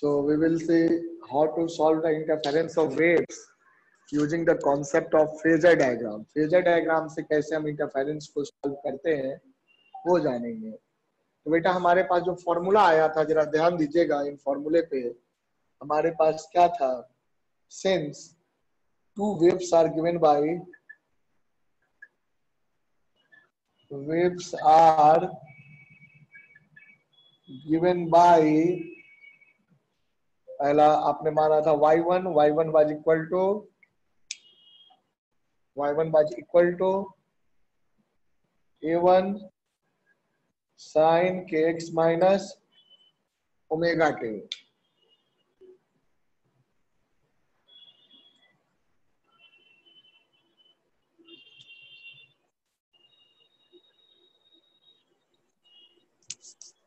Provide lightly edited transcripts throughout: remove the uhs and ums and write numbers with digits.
So we will see how to solve the interference of waves using the concept of phasor diagram. phasor diagram से कैसे हम interference को solve करते हैं वो जानेंगे। तो बेटा हमारे पास जो फॉर्मूला आया था, जरा ध्यान दीजिएगा इन फॉर्मूले पे। हमारे पास क्या था? Since two waves are given by पहला आपने माना था y1 was equal to a1 sin kx minus omega t।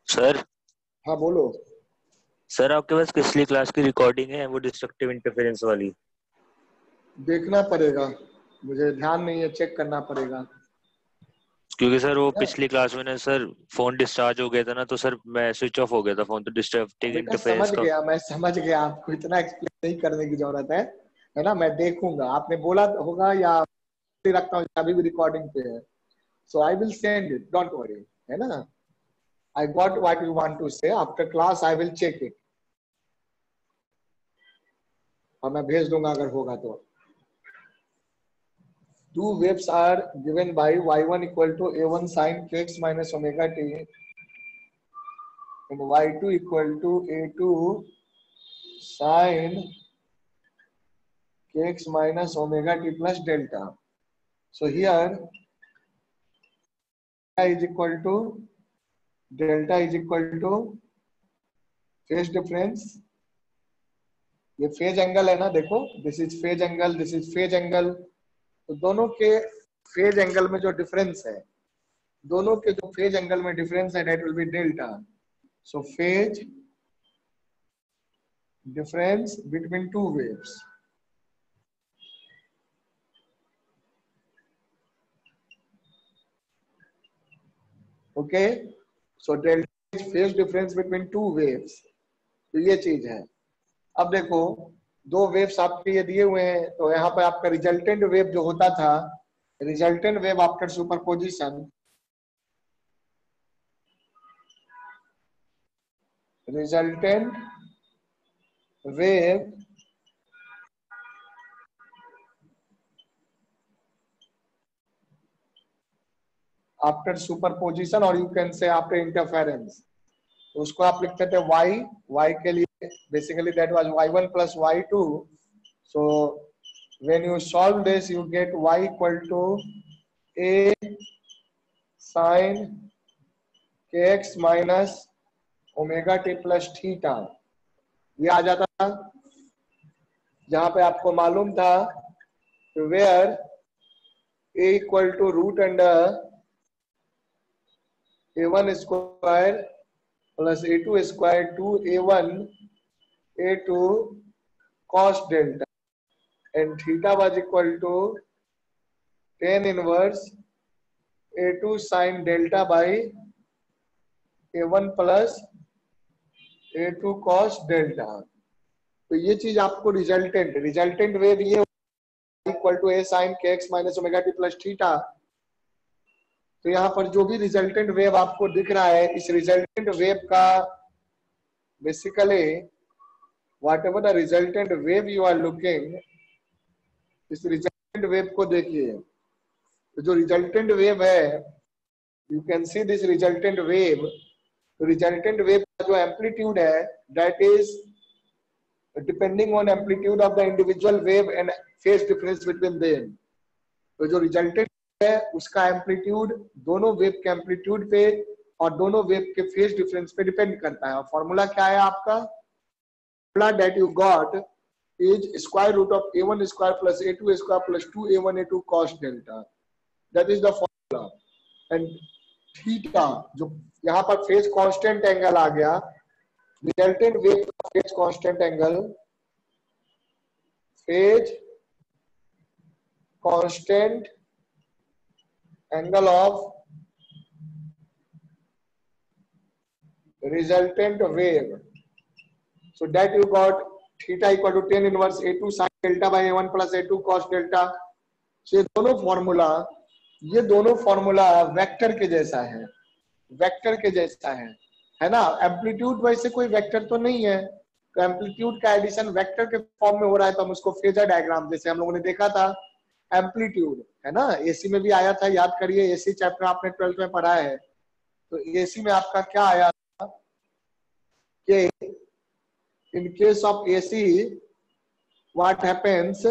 Sir हाँ बोलो। सर आपके पास पिछली क्लास की रिकॉर्डिंग है वो डिस्ट्रक्टिव इंटरफेरेंस वाली? देखना पड़ेगा, मुझे ध्यान नहीं है, चेक करना पड़ेगा। क्योंकि सर वो पिछली क्लास में ना सर फोन डिस्चार्ज हो गया था ना, तो सर मैं स्विच ऑफ हो गया था फोन, तो डिस्ट्रक्टिव इंटरफेरेंस का। मैं समझ गया, आपको इतना एक्सप्लेन नहीं करने की जरूरत है ना। मैं देखूंगा, आपने बोला होगा या रखता हूँ, अभी भी रिकॉर्डिंग पे है। So I will send it, don't worry, है ना। I got what you want to say, after class I will check it और मैं भेज दूंगा अगर होगा तो। Two waves are given by y1 equal to a1 sin kx minus omega t and y2 equal to a2 sin kx minus omega t plus delta. So here delta is equal to phase difference। ये phase angle है ना, देखो, this is phase angle, this is phase angle. तो दोनों के phase angle में जो difference है, दोनों के जो फेज एंगल में डिफरेंस है, that will B delta. So phase difference between two waves. Okay, so delta is phase difference between two waves. तो ये चीज है। अब देखो, दो वेव्स आपके ये दिए हुए हैं, तो यहाँ पे आपका रिजल्टेंट वेव जो होता था, resultant wave after superposition, resultant wave after superposition और you can say after interference, तो उसको आप लिखते थे y के लिए basically that was y1 plus y2। So when you solve this you get y equal to a sin kx minus omega t plus theta। ये आ जाता था, जहां पे आपको मालूम था where a equal to root under a1 square plus a2 square 2a1 a2 cos delta and theta was equal to tan inverse a2 sin delta by a1 plus a2 cos delta। तो ये चीज आपको resultant wave ये equal to a sin kx minus omega t plus theta। तो यहाँ पर जो भी रिजल्टेंट वेव आपको दिख रहा है, इस रिजल्टेंट वेव का basically whatever the resultant wave you are looking, इस रिजल्टेंट वेव को देखिए। तो जो रिजल्टेंट वेव है, you can see this resultant wave. तो रिजल्टेंट वेव का जो एम्पलीट्यूड है, that is depending on amplitude of the individual wave and phase difference between them. तो जो रिजल्टेंट है उसका एम्पलीट्यूड दोनों वेव के एम्पलीट्यूड पे और दोनों वेव के फेज डिफरेंस पे डिपेंड करता है। और फॉर्मूला क्या है आपका? that you got is square root of a1 square plus a2 square plus 2a1 a2 cos delta। that is the formula। and theta जो यहाँ पर फेज कांस्टेंट एंगल आ गया, रिजल्टेंट वेव का phase constant angle, phase constant angle of resultant wave So that you got theta equal to tan inverse A2 sin delta by A1 plus A2 cos delta. So ये दोनों formula vector के जैसा है, vector के जैसा है ना। Amplitude वैसे कोई वेक्टर तो नहीं है, तो एम्पलीट्यूड का एडिशन वेक्टर के फॉर्म में हो रहा है, तो हम उसको फेजर डायग्राम जैसे हम लोगों ने देखा था एम्पलीट्यूड, है ना, एसी में भी आया था, याद करिए, एसी चैप्टर आपने 12th में पढ़ा है। तो एसी में आपका क्या आया था कि in case of AC what happens,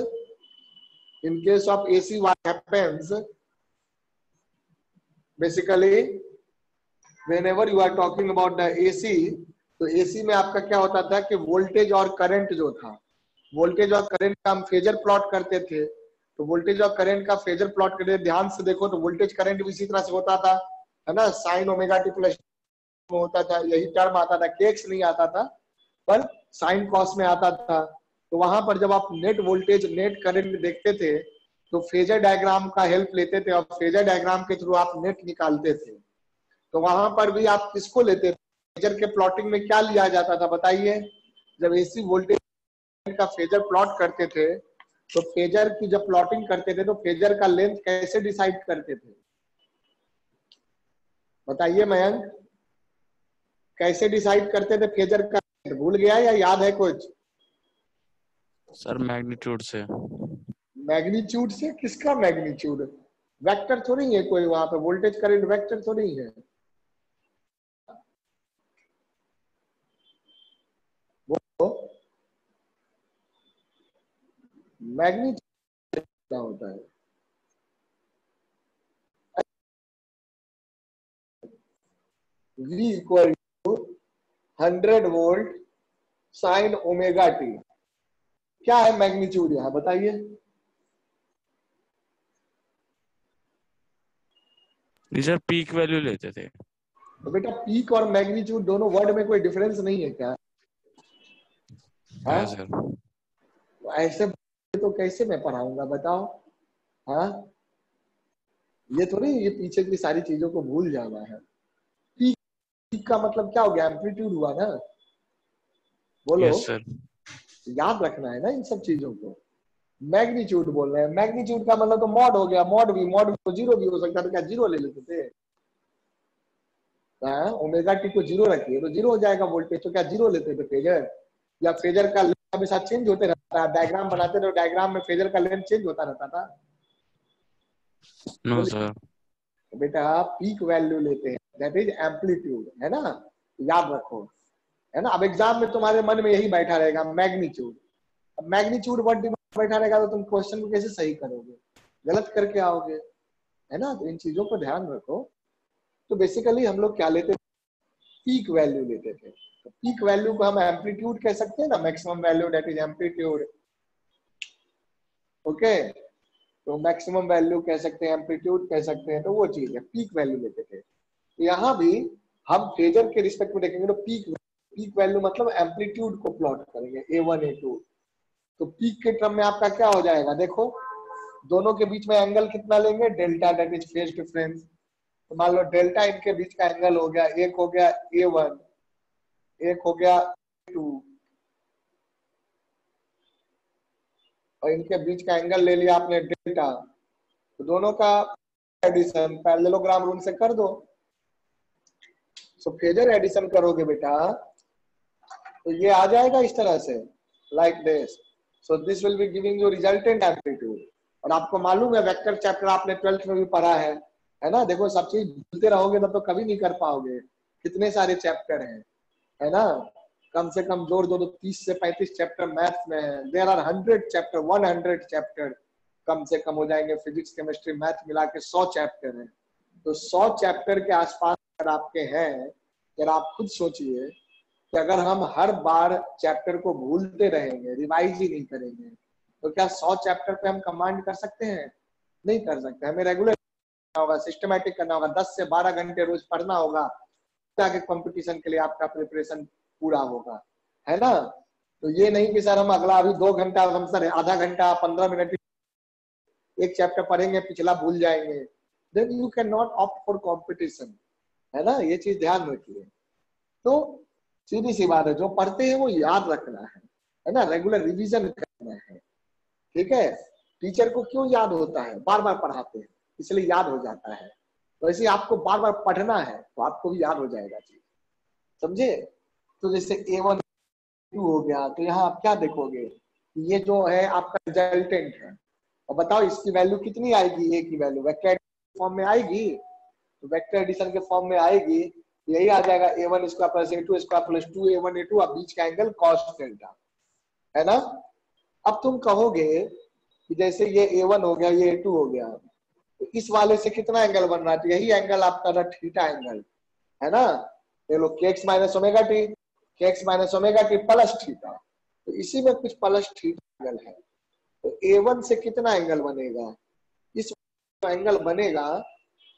in case of AC what happens, basically whenever you are talking about the AC, तो AC में आपका क्या होता था कि वोल्टेज और करंट जो था, वोल्टेज और करंट का हम फेजर प्लॉट करते थे, तो वोल्टेज और करंट का फेजर प्लॉट करते ध्यान से देखो, तो वोल्टेज करंट भी इसी तरह से होता था, है ना, साइन ओमेगा टी प्लस होता था, यही टर्म आता था, केक्स नहीं आता था पर साइन कॉस में आता था। तो वहां पर जब आप नेट वोल्टेज नेट करंट देखते थे तो फेजर डायग्राम का हेल्प लेते थे और फेजर डायग्राम के थ्रू आप नेट निकालते थे। तो वहां पर भी आप किसको लेते थे, फेजर के प्लॉटिंग में क्या लिया जाता था बताइए, जब एसी वोल्टेज का फेजर प्लॉट करते थे तो फेजर की जब प्लॉटिंग करते थे तो फेजर का लेंथ कैसे डिसाइड करते थे बताइए मयंक, कैसे डिसाइड करते थे फेजर का, भूल गया या याद है कुछ? सर मैग्नीट्यूड से। मैग्नीट्यूड से? किसका मैग्नीट्यूड? वेक्टर तो नहीं है कोई वहां पे, वोल्टेज करंट वेक्टर तो नहीं है वो। मैग्नीट्यूड क्या होता है? V equal to 100 volt sine omega t. क्या है मैग्नीट्यूड यहाँ बताइए? सर पीक वैल्यू लेते थे। तो बेटा पीक और मैग्नीट्यूड दोनों वर्ड में कोई डिफरेंस नहीं है क्या? है सर। ऐसे तो कैसे मैं पढ़ाऊंगा बताओ? हाँ, ये थोड़ी ये पीछे की सारी चीजों को भूल जाना है। पीक का मतलब क्या हो गया? एम्पलीट्यूड हुआ ना, बोलो। Yes sir. याद रखना है ना इन सब चीजों को। मैग्नीट्यूड बोल रहे हैं, मैग्नीट्यूड का मतलब तो मॉड हो गया, मॉड भी तो जीरो भी हो सकता है, तो क्या जीरो ले लेते थे? हाँ, ओमेगा टी को जीरो रखिए तो जीरो हो जाएगा वोल्टेज, तो क्या जीरो लेते थे फेजर? या फेजर का लेंथ हमेशा चेंज होते रहता है, डायग्राम बनाते थे डायग्राम में फेजर का लेंथ चेंज होता रहता था? No sir. बेटा पीक वैल्यू लेते हैं, दैट इज एम्पलीट्यूड, है ना, याद रखो, है ना। अब एग्जाम में तुम्हारे मन में यही बैठा रहेगा मैग्नीट्यूड। अब मैग्नीट्यूड वर्ड दिमाग में बैठा रहेगा तो तुम क्वेश्चन को कैसे सही करोगे, गलत करके आओगे, है ना। तो इन चीजों को ध्यान रखो। तो बेसिकली हम लोग क्या लेते थे? पीक वैल्यू लेते थे। तो पीक वैल्यू को हम एम्पलीट्यूड कह सकते हैं ना, maximum value that is amplitude, okay. तो मैक्सिमम वैल्यू कह सकते हैं, एम्पलीट्यूड कह सकते हैं, तो वो चीज है, पीक वैल्यू लेते थे। तो यहाँ भी हम फेजर के रिस्पेक्ट में देखेंगे तो पीक वैल्यू मतलब एम्पलीट्यूड को प्लॉट करेंगे A1 A2। तो पीक के टर्म में आपका क्या हो जाएगा, देखो दोनों के बीच में एंगल कितना लेंगे, delta, that is phase difference. तो मान लो डेल्टा इनके बीच का एंगल हो गया, एक हो गया A1, एक हो गया A2, और इनके बीच का एंगल ले लिया आपने डेल्टा। तो दोनों का एडिशन पैरेललोग्राम रूल से कर दो। सो फेजर एडिशन करोगे बेटा तो ये आ जाएगा इस तरह से, like this. So this will be giving you resultant amplitude. और आपको मालूम है वेक्टर चैप्टर आपने 12th में भी पढ़ा है ना। देखो सब चीज भूलते रहोगे तब तो कभी नहीं कर पाओगे, कितने सारे चैप्टर हैं, है ना। कम से कम जोड़ दो तो 30 से 35 चैप्टर मैथ्स में है। देयर आर 100 चैप्टर, 100 चैप्टर कम से कम हो जाएंगे, फिजिक्स केमिस्ट्री मैथ मिला के 100 चैप्टर है। तो 100 चैप्टर के आसपास अगर आपके हैं, अगर आप खुद सोचिए कि अगर हम हर बार चैप्टर को भूलते रहेंगे, रिवाइज ही नहीं करेंगे, तो क्या 100 चैप्टर पे हम कमांड कर सकते हैं? नहीं कर सकते। हमें रेगुलर करना होगा, सिस्टमैटिक करना होगा, 10 से 12 घंटे रोज पढ़ना होगा ताकि कंपटीशन के लिए आपका प्रिपरेशन पूरा होगा, है ना। तो ये नहीं कि सर हम अगला अभी 2 घंटा, हम सर आधा घंटा 15 मिनट एक चैप्टर पढ़ेंगे, पिछला भूल जाएंगे, then you can not opt for competition, है ना। ये चीज ध्यान रखिए। तो सीधी सी बात है, जो पढ़ते हैं वो याद रखना है ना, रेगुलर रिवीजन करना है। ठीक है, टीचर को क्यों याद होता है, बार बार पढ़ाते हैं इसलिए याद हो जाता है। तो ऐसे आपको बार बार पढ़ना है तो आपको भी याद हो जाएगा चीज, समझे। तो जैसे A1 A2 हो गया, तो यहाँ आप क्या देखोगे, ये जो है आपका रिजल्टेंट है, और बताओ इसकी वैल्यू कितनी आएगी, ए की वैल्यू वेक्टर फॉर्म में आएगी, तो वेक्टर एडिशन के फॉर्म में आएगी, यही आ जाएगा A1 square plus A2 square plus 2A1 A2, अब बीच का एंगल कॉस डेल्टा, है ना। अब तुम कहोगे कि जैसे ये A1 हो गया, ये A2 हो गया, तो इस वाले से कितना एंगल बन रहा है, तो यही एंगल आपका था थीटा एंगल, है ना। ये लो kx minus omega T, kx minus omega t plus theta, तो इसी में कुछ प्लस थीटा एंगल है, तो A1 से कितना एंगल बनेगा, इस एंगल बनेगा,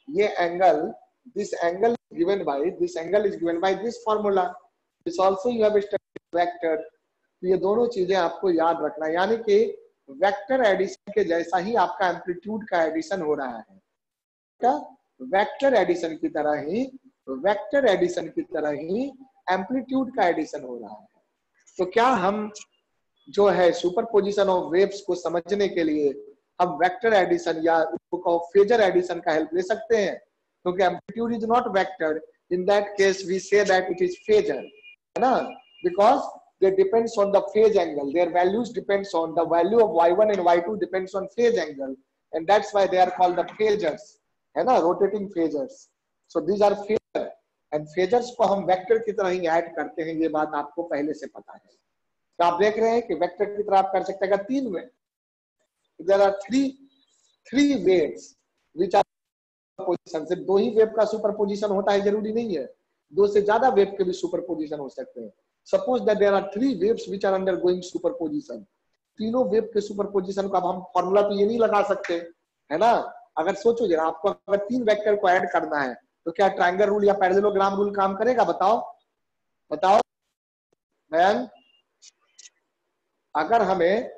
ये angle, this angle is given by, this angle is given by this formula, this also you have studied vector. तो ये दोनों चीजें आपको याद रखना, यानी कि वेक्टर एडिशन के जैसा ही आपका एम्पलीट्यूड का एडिशन हो रहा है, वेक्टर एडिशन की तरह ही, वेक्टर एडिशन की तरह ही एम्पलीट्यूड का एडिशन हो रहा है। तो क्या हम जो है सुपरपोजिशन ऑफ वेव्स को समझने के लिए हम वेक्टर एडिशन या उसको फेजर एडिशन का हेल्प ले सकते हैं, क्योंकि amplitude is not vector, in that case we say that it is phasor, है ना, because they depends on the phase angle, their values depends on the value of y1 and y2 depends on phase angle, and that's why they are called the phasors, है ना, rotating phasors. So these are phasor, and phasors को हम vector की तरह ही add करते हैं, ये बात आपको पहले से पता है। तो आप देख रहे हैं कि वेक्टर की तरह आप कर सकते हैं तीन में, there are three waves which are superposition, सिर्फ दो ही वेव का सुपरपोजिशन होता है जरूरी नहीं है, दो से ज्यादा वेव के भी सुपरपोजिशन हो सकते हैं। Suppose that there are 3 waves which are undergoing superposition, तीनों वेव के सुपरपोजिशन का अब हम फॉर्मूला तो ये नहीं लगा सकते, है ना। अगर सोचो जरा, आपको अगर तीन वेक्टर को ऐड करना है तो क्या ट्रायंगल रूल या पैरेललोग्राम रूल काम करेगा, बताओ बताओ मैन। अगर हमें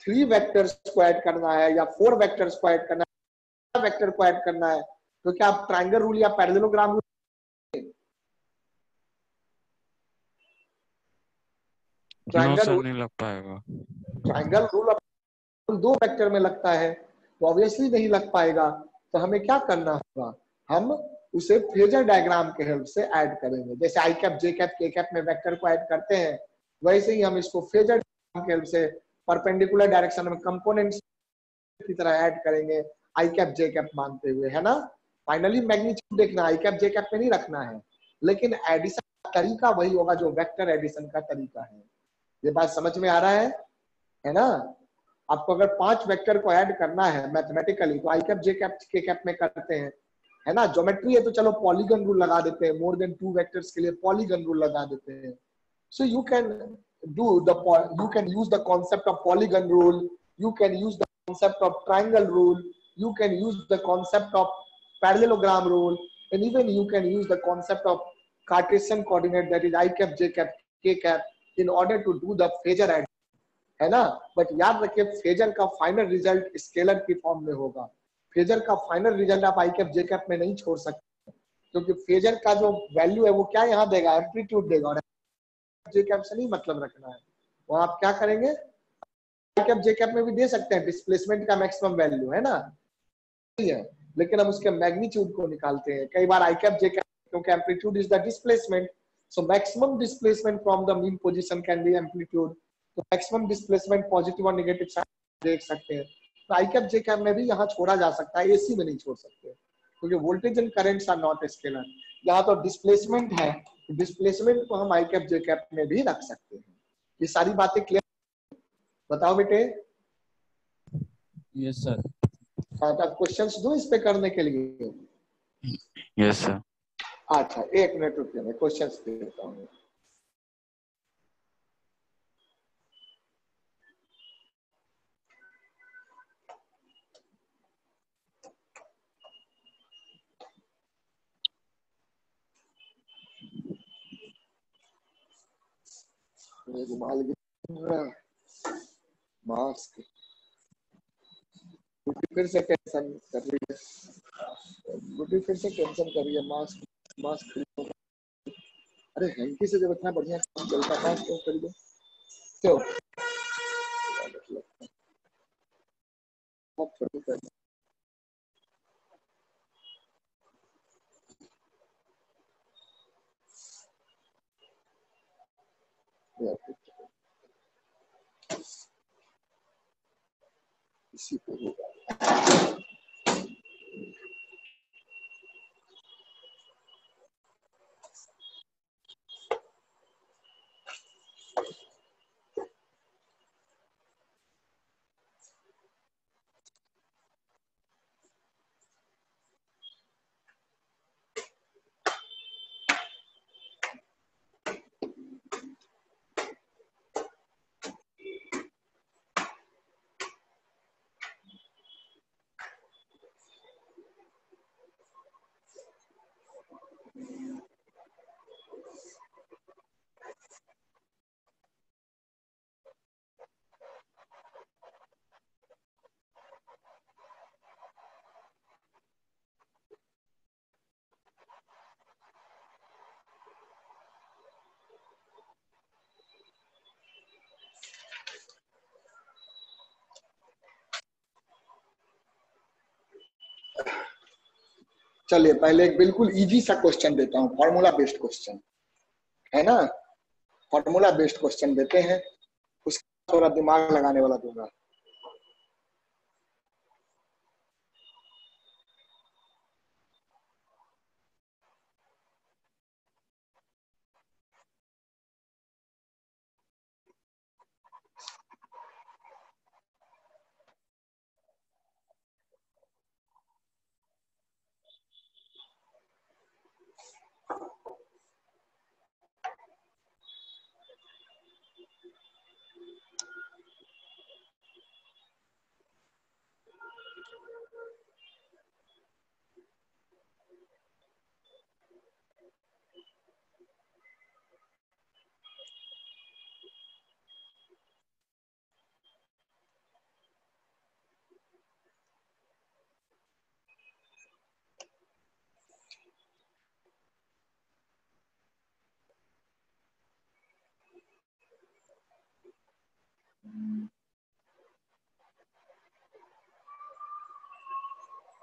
3 वेक्टर्स को ऐड करना है या 4 वेक्टर्स को ऐड करना है, वेक्टर को ऐड करना है, तो क्या आप ट्रायंगल रूल या parallelogram rule, no triangle sir rule, नहीं लग पाएगा। ट्रायंगल रूल दो वेक्टर में लगता है तो ऑब्वियसली नहीं लग पाएगा। तो हमें क्या करना होगा, हम उसे फेजर डायग्राम के हेल्प से ऐड करेंगे, जैसे आई कैप जे कैप के कैप में वेक्टर को ऐड करते हैं, वैसे ही हम इसको फेजर डायग्राम के हेल्प से परपेंडिकुलर डायरेक्शन में कंपोनेंट्स की तरह ऐड करेंगे, आई कैप जे कैप मानते हुए, है ना। फाइनली मैग्नीट्यूड देखना, आई कैप जे कैप में नहीं रखना है, लेकिन एडिशन का तरीका वही होगा जो वेक्टर एडिशन का तरीका है। ये बात समझ में आ रहा है ना। आपको अगर 5 वेक्टर को ऐड करना है मैथमेटिकली तो आई कैप जे कैप के कैप में करते हैं, है ना। ज्योमेट्री है तो चलो पॉलीगन रूल लगा देते हैं, मोर देन 2 वेक्टर्स के लिए पॉलीगन रूल लगा देते हैं। So you can you can use the concept of polygon rule, you can use the concept of triangle rule, you can use the concept of parallelogram rule, and even you can use the concept of Cartesian coordinate, that is I cap j cap k cap, in order to do the phasor addition, है ना। But याद रखिए phasor का final result scalar की form में होगा, phasor का final result आप आई कैप जे कैप में नहीं छोड़ सकते, क्योंकि फेजर का जो वैल्यू है वो क्या यहाँ देगा, एम्पलीट्यूड देगा, और जे कैप से नहीं मतलब रखना है। वो आप क्या करेंगे, आई कैप जे कैप में भी दे सकते हैं डिस्प्लेसमेंट का मैक्सिमम वैल्यू, है ना, है, लेकिन हम उसके मैग्नीट्यूड को निकालते हैं कई बार आई कैप जे कैप, क्योंकि amplitude is the displacement, so maximum displacement from the mean position can be amplitude, तो मैक्सिमम डिस्प्लेसमेंट पॉजिटिव और नेगेटिव साइड देख सकते हैं। तो आई कैप जे कैप में भी यहाँ छोड़ा जा सकता है, एसी में नहीं छोड़ सकते, क्योंकि voltage and currents are not scalar, यहाँ तो डिस्प्लेसमेंट है, डिस्प्लेसमेंट को हम आई कैप जे कैप में भी रख सकते हैं। ये सारी बातें क्लियर, बताओ बेटे। Yes sir. हाँ, तो क्वेश्चंस दो इस पे करने के लिए। Yes sir. अच्छा 1 मिनट रुकिए, मैं क्वेश्चंस देता हूँ। रुमाल मास्क फिर से टेंशन कर रही है, बुढ़ी फिर से टेंशन कर रही है, मास्क मास्क अरे हैंकी से जब इतना बढ़िया काम चलता था तो कर दो क्यों बहुत छोटी कर इसी पे होगा। चलिए पहले एक बिल्कुल इजी सा क्वेश्चन देता हूँ, फॉर्मूला बेस्ड क्वेश्चन है ना, फॉर्मूला बेस्ड क्वेश्चन देते हैं, उसका थोड़ा दिमाग लगाने वाला दूंगा।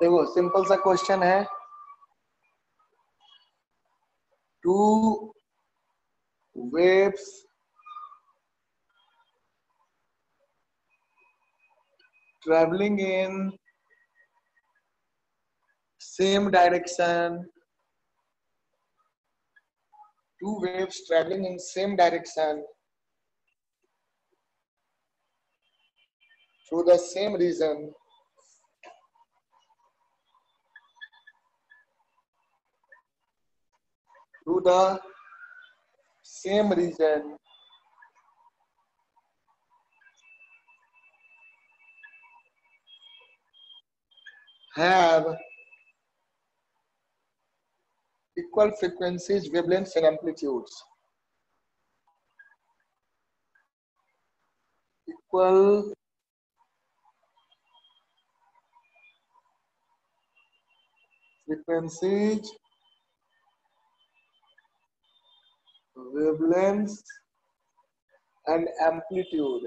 देखो सिंपल सा क्वेश्चन है, to waves traveling in same direction, two waves traveling in same direction through the same region have equal frequencies, wavelengths and amplitudes. Equal frequencies, wavelengths and amplitude.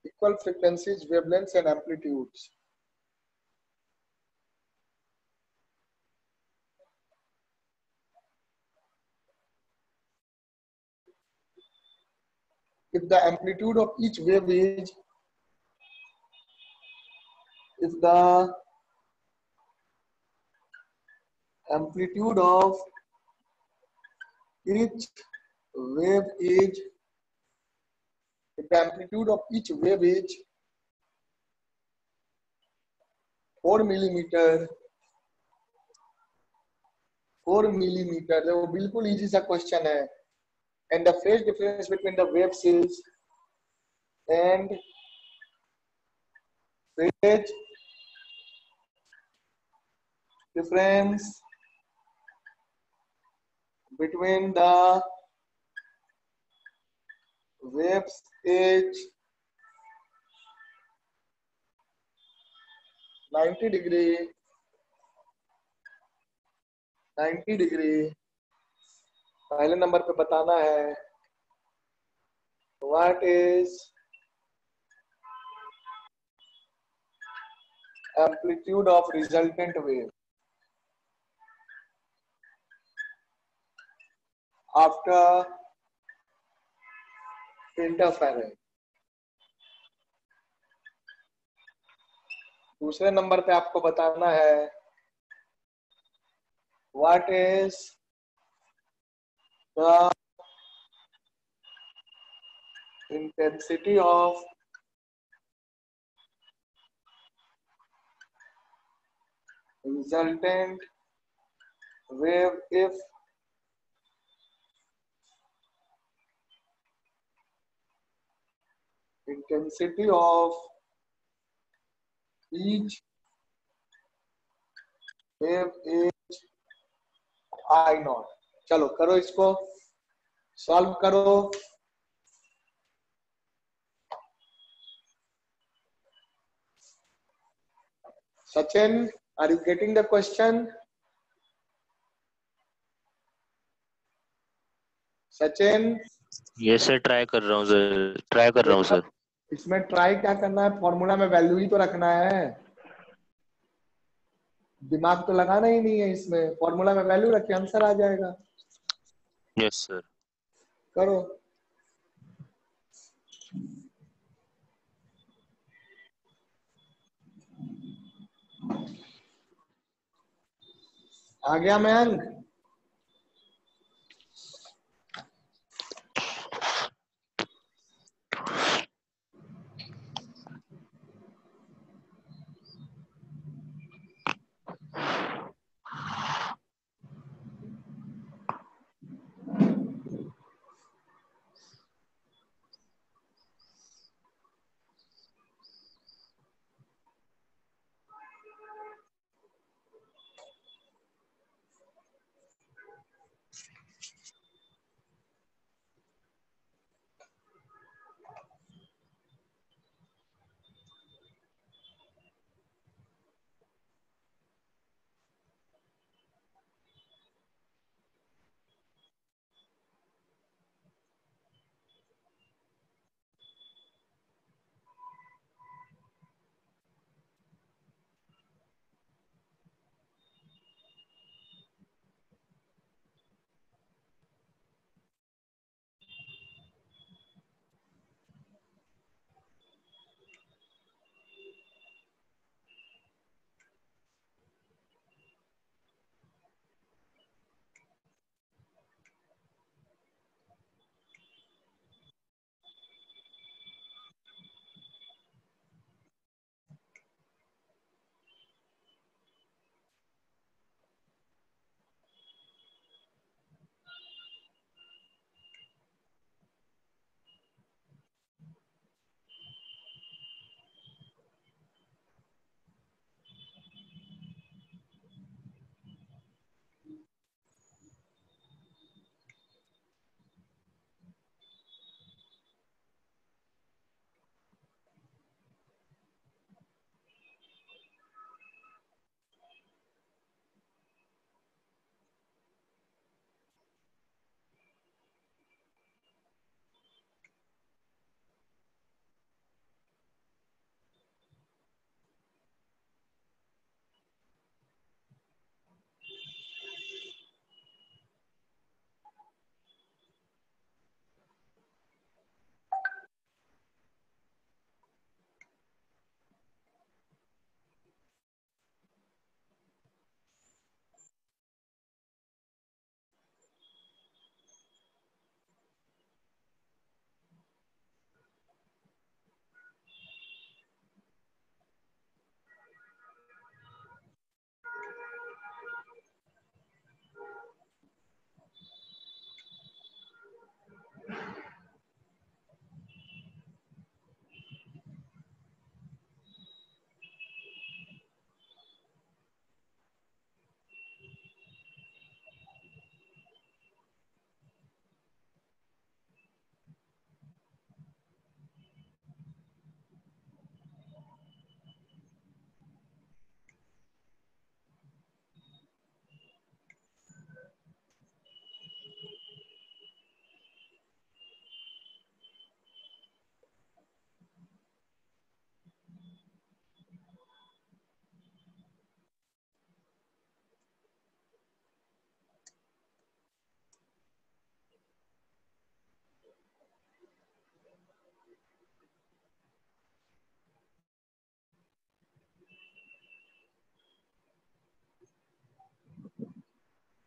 Equal frequencies, wavelengths and amplitudes. If the amplitude of each wave is, if the amplitude of each wave is, if the amplitude of each wave is 4 millimeter, 4 millimeter, वो बिल्कुल easy सा question है, and the phase difference between the waves is, and phase difference between the waves is 90 degree 90 degree. पहले number पे बताना है what is amplitude of resultant wave after interference. दूसरे number पे आपको बताना है what is the intensity of resultant wave if intensity of each wave is I naught। चलो करो इसको सॉल्व करो। Sachin, are you getting the question? Sachin, yes sir, try कर रहा हूँ सर, ट्राई कर रहा हूँ सर। इसमें ट्राई क्या करना है, फॉर्मूला में वैल्यू ही तो रखना है, दिमाग तो लगाना ही नहीं है इसमें। फॉर्मूला में वैल्यू रख के आंसर आ जाएगा। Yes sir. करो। आ गया मयंक?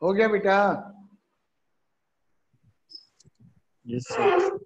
हो गया बेटा? Yes sir.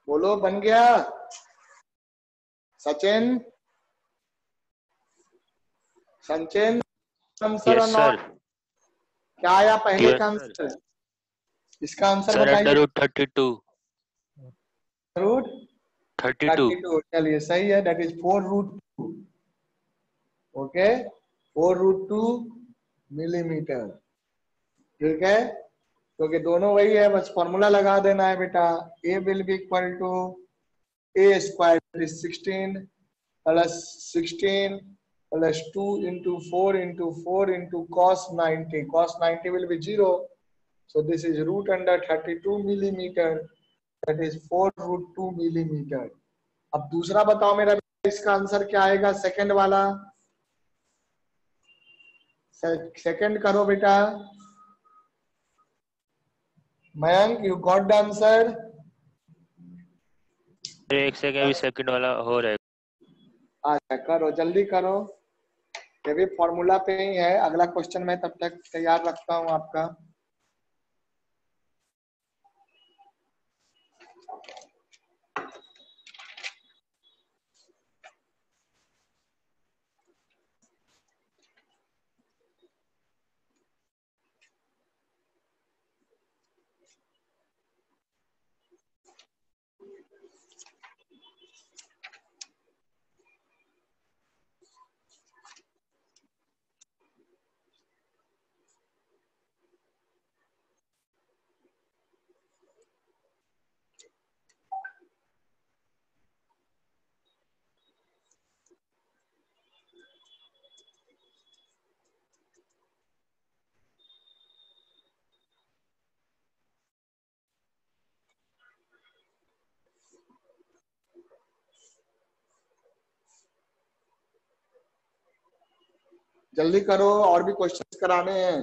बोलो बन गया? सचिन, संचिन, आंसर यस और सर। नॉट? क्या आया पहले यस का सर। आंसर? इसका आंसर सर बताइए। Under root 32। रूट 32। 32, चलिए सही है, दैट इज 4√2। Okay, 4√2 millimetre. ठीक है, क्योंकि दोनों वही है, बस फॉर्मूला लगा देना है बेटा। A will be equal to A square is 16 plus 16 plus 2 into 4 into 4 into cos 90. Cos 90 will be 0. So this is root under 32 millimeter. That is 4√2 millimeter. अब दूसरा बताओ मेरा, इसका आंसर क्या आएगा? सेकंड वाला, सेकंड करो बेटा। Mayank, you got the answer? एक सेकंड, अभी सेकंड वाला हो रहा है। अच्छा करो, जल्दी करो, ये भी फॉर्मूला पे ही है। अगला क्वेश्चन मैं तब तक तैयार रखता हूं आपका। जल्दी करो, और भी क्वेश्चंस कराने हैं।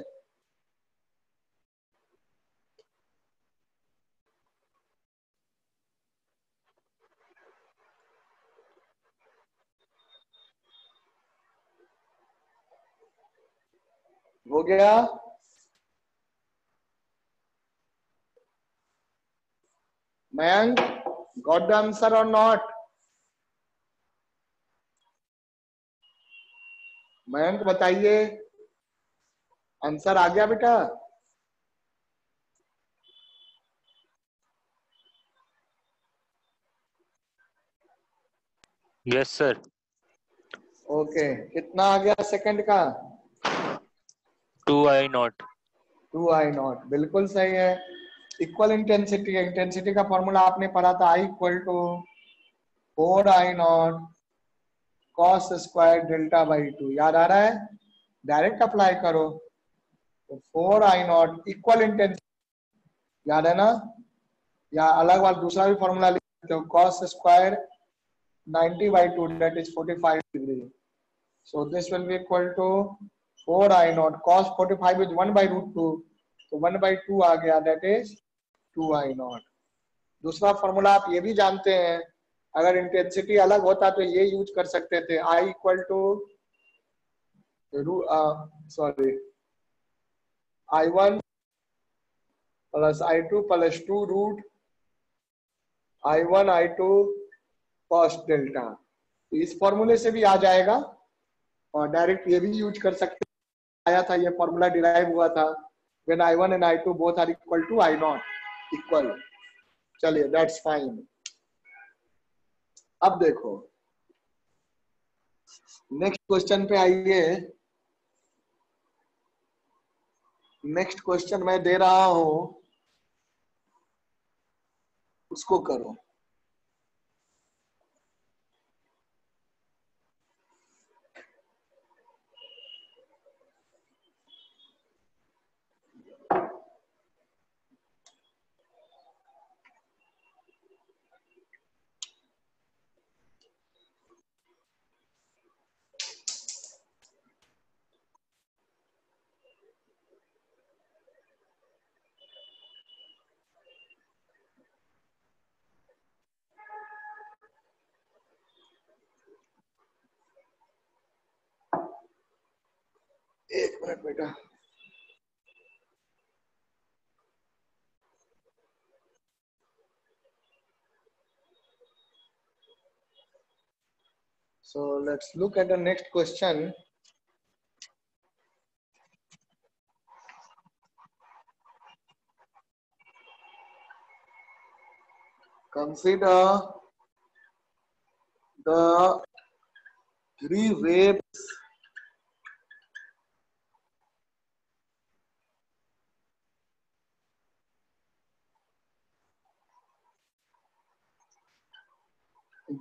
हो गया? मयंक, गॉट द आंसर और नॉट? मयंक बताइए, आंसर आ गया बेटा? Yes sir. ओके, कितना आ गया सेकंड का? 2I0। 2I0, बिल्कुल सही है। इक्वल इंटेंसिटी है, इंटेंसिटी का फॉर्मूला आपने पढ़ा था, I equal to 4I0 cos square delta by 2। याद आ रहा है? डायरेक्ट अप्लाई करो, तो 4I0 इक्वल इंटेंसिटी, याद है ना? या अलग वाला दूसरा भी फॉर्मूला लिख सकते हो, cos square 90/2, that is 45 degree. So this will be equal to 4I0 cos 45 is 1/√2, तो 1/2 आ गया, that is 2I0। दूसरा फॉर्मूला आप ये भी जानते हैं, अगर इंटेंसिटी अलग होता तो ये यूज कर सकते थे, I equal to I1 plus I2 plus 2 root I1 I2 cos delta. इस फॉर्मूले से भी आ जाएगा, और डायरेक्ट ये भी यूज कर सकते हैं। आया था, ये फॉर्मूला डिराइव हुआ था, when I1 and I2 both are equal to I0 equal. चलिए, दैट्स फाइन। अब देखो नेक्स्ट क्वेश्चन पे आइए। नेक्स्ट क्वेश्चन मैं दे रहा हूं, उसको करो। एक मिनट बेटा। So let's look at the next question. Consider the three waves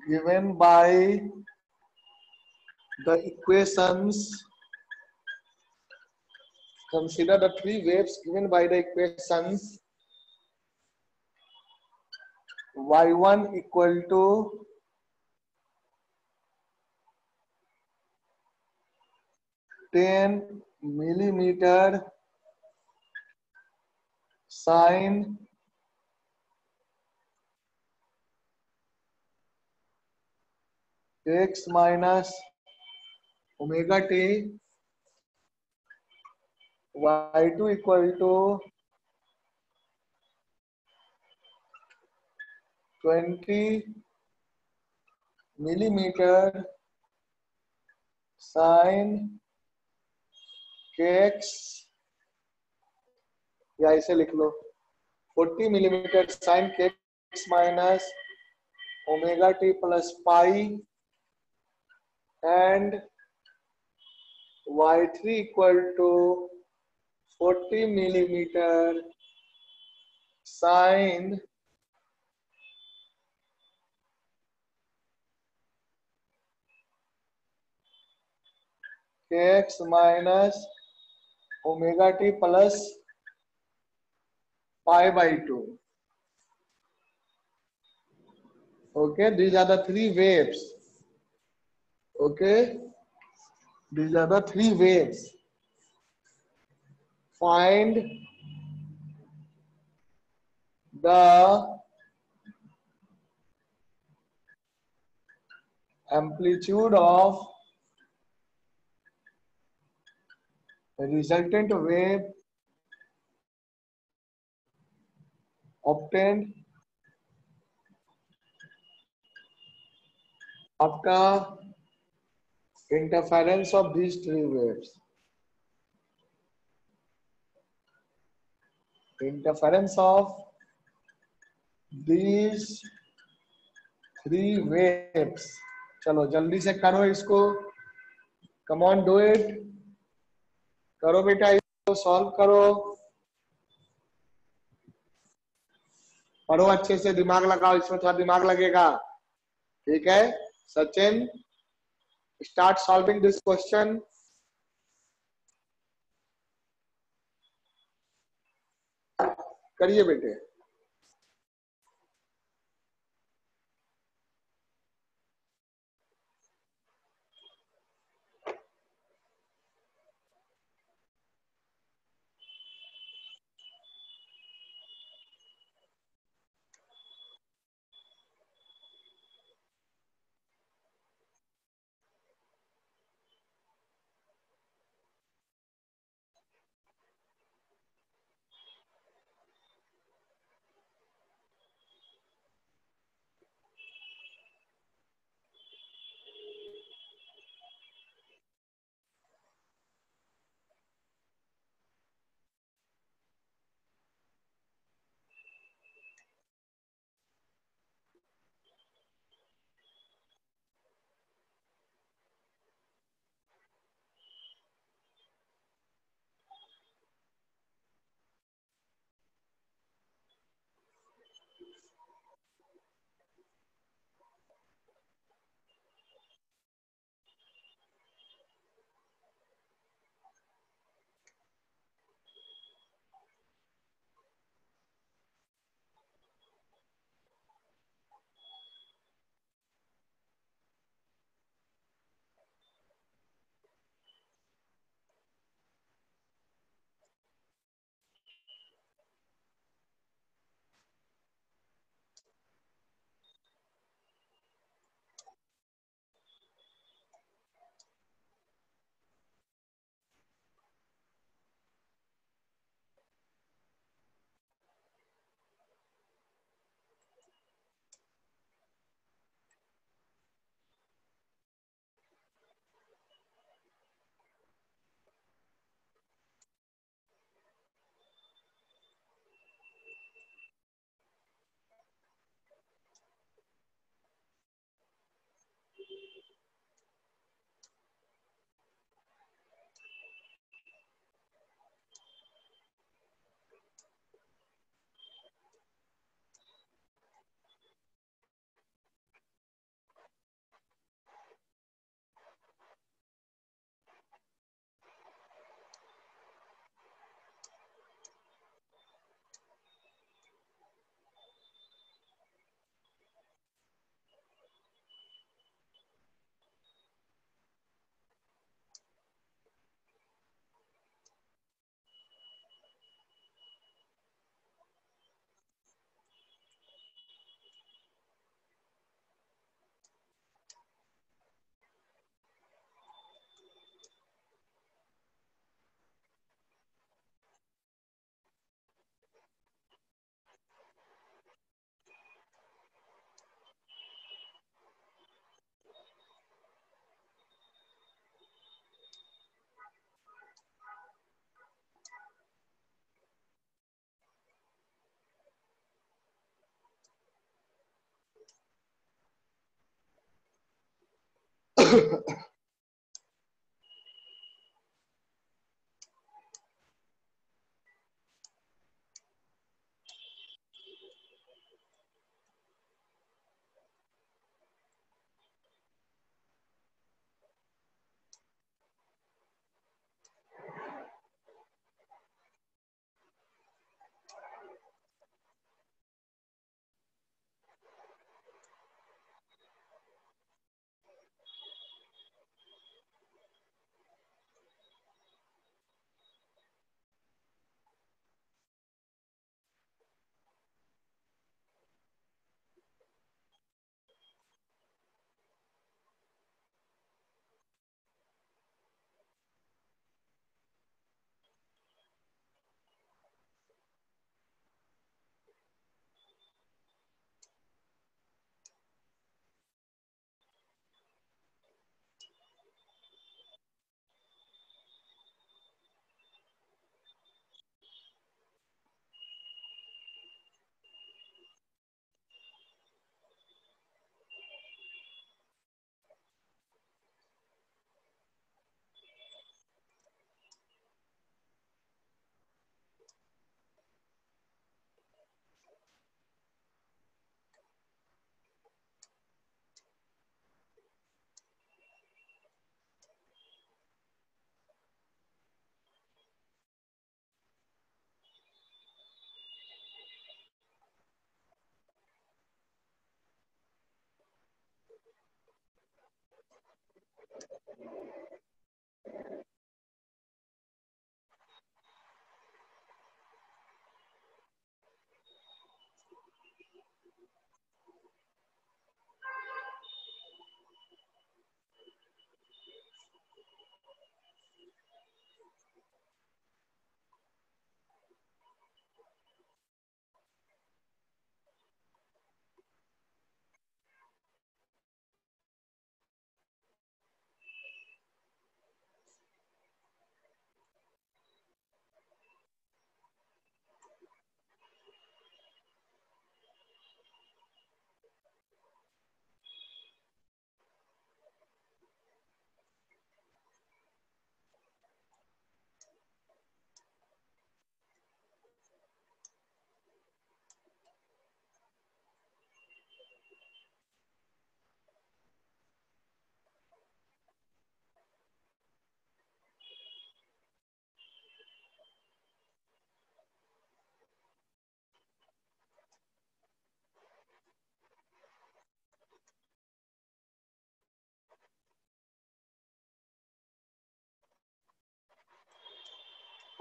given by the equations. Consider the three waves given by the equations y1 equal to 10 millimeter sine x minus omega t, y2 equal to 20 millimeter sine kx, या इसे लिख लो 40 millimeter sine kx minus omega t plus pi, and y3 equal to 40 millimeter sine kx minus omega t plus pi by 2. Okay, these are the three waves. Okay, these are the three waves. Find the amplitude of resultant wave obtained after interference of these three waves. Interference of these three waves. चलो जल्दी से करो इसको, come on do it, करो बेटा, इसको solve करो, पढ़ो अच्छे से, दिमाग लगाओ, इसमें थोड़ा दिमाग लगेगा, ठीक है। Sachin, start solving this question. करिए बेटे।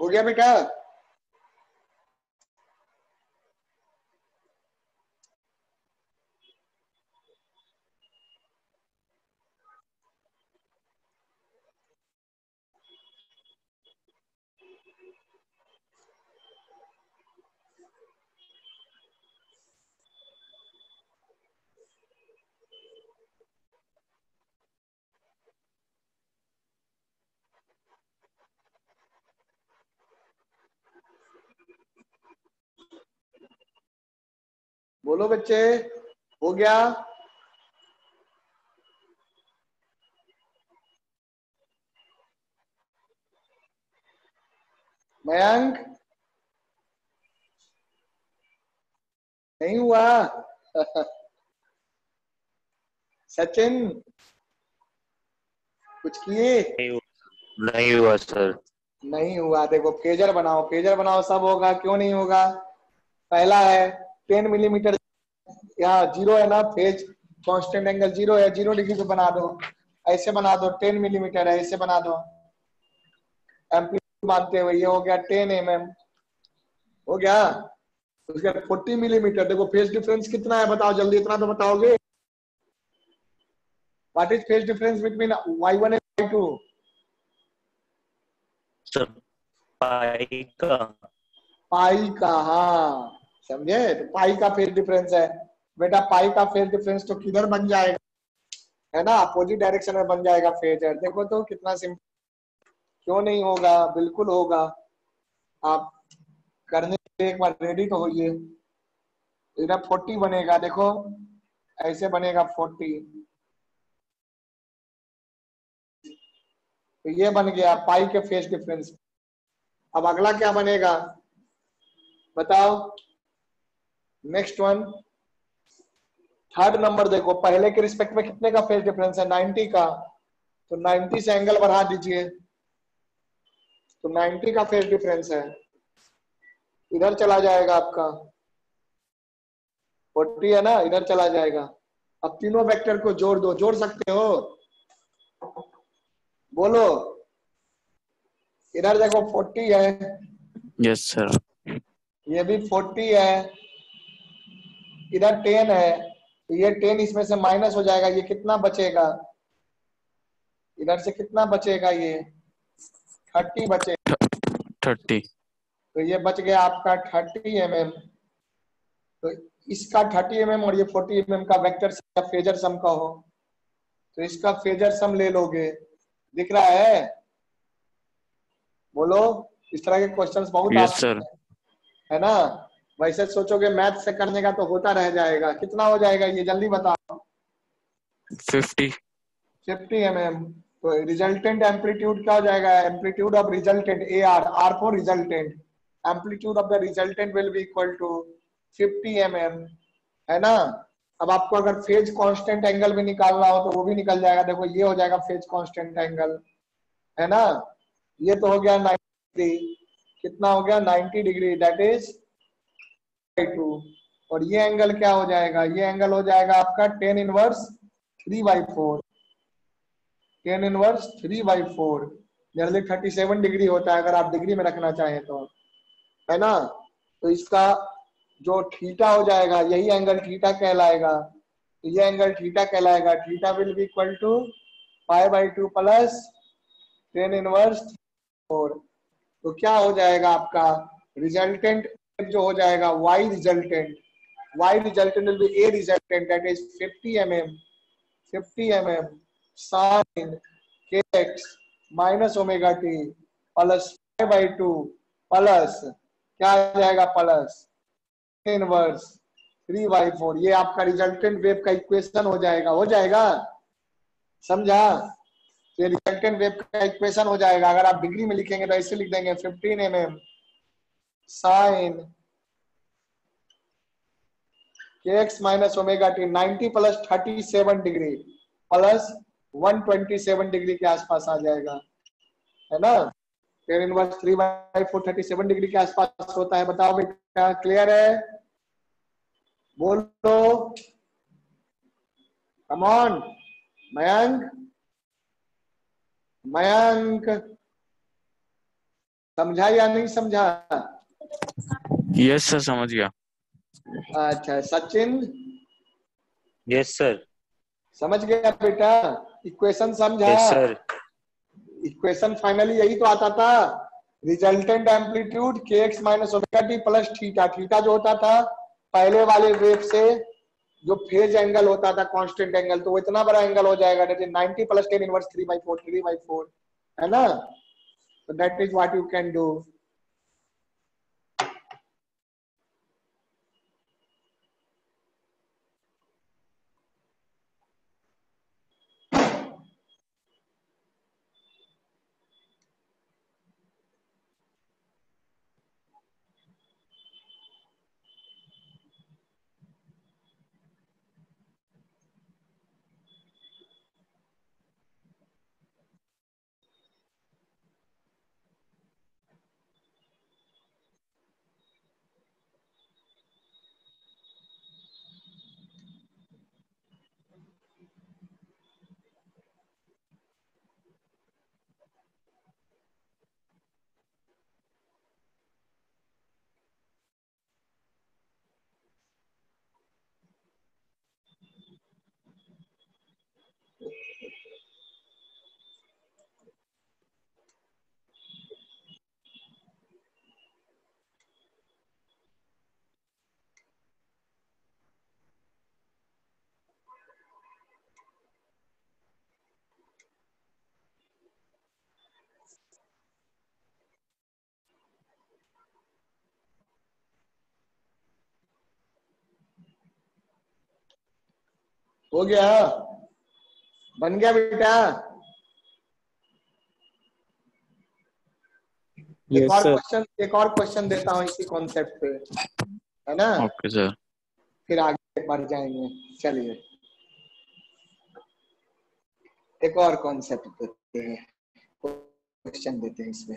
हो गया बेटा? बोलो बच्चे, हो गया? मयंक, नहीं हुआ? सचिन, कुछ किए? नहीं हुआ सर। नहीं हुआ। देखो फेजर बनाओ, फेजर बनाओ, सब होगा, क्यों नहीं होगा? पहला है 10 मिलीमीटर, यहाँ जीरो है ना, फेज कांस्टेंट एंगल जीरो है, 0 डिग्री पे बना दो, ऐसे बना दो। 10 मिलीमीटर है, ऐसे बना दो। एम्पलीट्यूड मानते हुए ये हो गया 10 mm, हो गया। उसके बाद 40 मिलीमीटर, देखो फेज डिफरेंस कितना है बताओ जल्दी, इतना तो बताओगे। What is phase difference between y1 and y2? Sir पाई का। पाई का, हाँ समझे, तो पाई का फेज डिफरेंस है बेटा। पाई का फेज डिफरेंस तो किधर बन जाएगा, है ना, अपोजिट डायरेक्शन में बन जाएगा फेजर। देखो तो कितना सिंपल, क्यों नहीं होगा? बिल्कुल होगा। आप करने के लिए एक बार रेडी तो होइए। इधर 40 बनेगा, देखो ऐसे बनेगा 40, तो ये बन गया पाई के फेज डिफरेंस। अब अगला क्या बनेगा बताओ, नेक्स्ट वन, थर्ड नंबर देखो, पहले के रिस्पेक्ट में कितने का फेज डिफरेंस है, 90 का, तो 90 से एंगल बढ़ा दीजिए, तो 90 का फेज डिफरेंस है, इधर चला जाएगा आपका 40 है ना, इधर चला जाएगा। अब तीनों वेक्टर को जोड़ दो, जोड़ सकते हो, बोलो, इधर देखो 40 है, यस सर। ये भी 40 है, इधर 10 है, तो ये 10 इसमें से माइनस हो जाएगा, ये कितना बचेगा, इधर से कितना बचेगा, ये 30 बचेगा, 30। तो ये बच गया आपका 30 mm। तो इसका 30 mm और ये 40 mm का वेक्टर फेजर सम का हो, तो इसका फेजर सम ले लोगे, दिख रहा है, बोलो। इस तरह के क्वेश्चंस बहुत यस आते सर। हैं, है ना। वैसे सोचोगे मैथ से करने का तो होता रह जाएगा, कितना हो जाएगा ये जल्दी बताओ, 50। 50 mm। तो रिजल्टेंट एम्पलीट्यूड क्या हो जाएगा, amplitude of resultant A R, R for resultant, amplitude of the resultant will be equal to 50 mm, है ना। अब आपको अगर फेज कांस्टेंट एंगल भी निकालना हो तो वो भी निकल जाएगा, देखो ये हो जाएगा फेज कांस्टेंट एंगल, है ना। ये तो हो गया 90, कितना हो गया 90 डिग्री, दैट इज 2। और ये एंगल क्या हो जाएगा, ये एंगल हो जाएगा आपका 10 इनवर्स 3/4, 10 इनवर्स 3/4, नियरली 37 डिग्री होता है अगर आप डिग्री में रखना चाहें तो, है ना। तो इसका जो थीटा हो जाएगा, यही एंगल थीटा कहलाएगा, तो ये एंगल थीटा कहलाएगा, theta will be equal to π/2 plus 10 inverse 4। तो क्या हो जाएगा आपका रिजल्टेंट जो हो जाएगा y resultant, will be a resultant, that is 50 mm sin kx minus omega t plus π/2 plus क्या आ जाएगा, प्लस इनवर्स 3/4। ये आपका रिजल्टेंट वेव का इक्वेशन हो जाएगा, हो जाएगा, समझा। ये रिजल्टेंट वेव का इक्वेशन हो जाएगा, अगर आप डिग्री में लिखेंगे तो ऐसे लिख देंगे 15 mm sine kx minus omega t 90 plus 37 degree plus 127 degree के आसपास आ जाएगा, है ना। टेन इनवर्स 3/4 37 डिग्री के आसपास होता है, बताओ बेटा, क्लियर है, बोलो, कम ऑन मयंक, मयंक, समझा या नहीं समझा। यस सर, समझ गया। अच्छा सचिन, यस सर। समझ गया बेटा, इक्वेशन समझा, यस सर। इक्वेशन फाइनली यही तो आता था, resultant amplitude kx minus omega t plus theta, theta जो होता था पहले वाले वेव से जो फेज एंगल होता था कांस्टेंट एंगल, तो वो इतना बड़ा एंगल हो जाएगा, दैट इज 90 प्लस 10 इनवर्स 3/4, है ना। तो that is what you can do. हो गया, बन गया बेटा, Yes, sir. एक और क्वेश्चन देता हूँ इसी कॉन्सेप्ट पे, है ना, Okay, sir. फिर आगे बढ़ जाएंगे। चलिए एक और कॉन्सेप्ट देते हैं, क्वेश्चन देते हैं इसमें।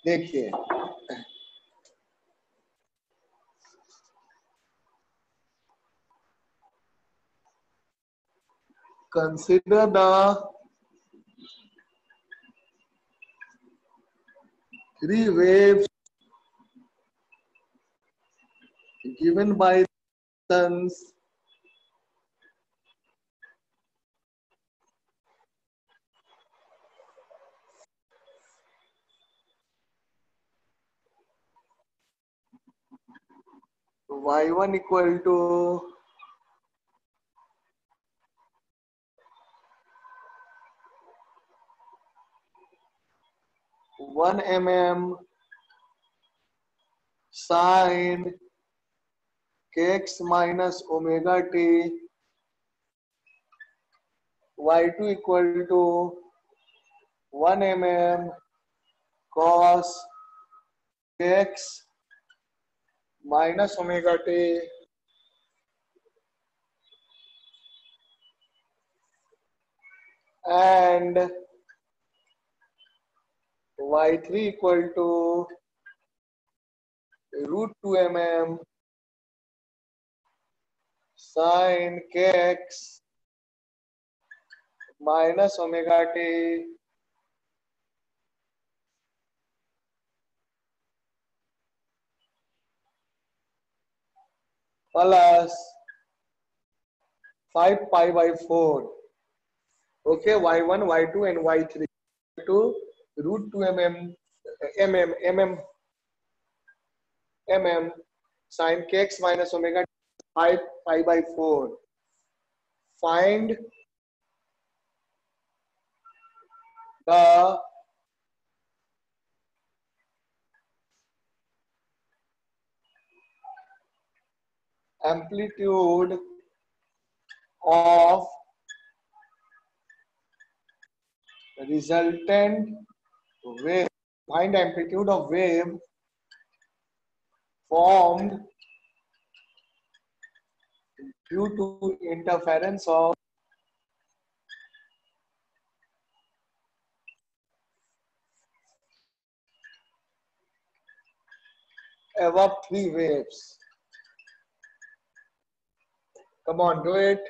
देखिए consider the three waves given by suns y1 equal to 1 mm sin kx minus omega t, y2 equal to 1 mm cos kx minus omega t, and y3 equal to root 2 mm sin kx minus omega t plus 5 pi by 4. Okay, y1, y2 and y3 to root 2 mm sin kx minus omega 5 pi by 4. Find the amplitude of resultant wave. Find amplitude of wave formed due to interference of above three waves. Come on, do it.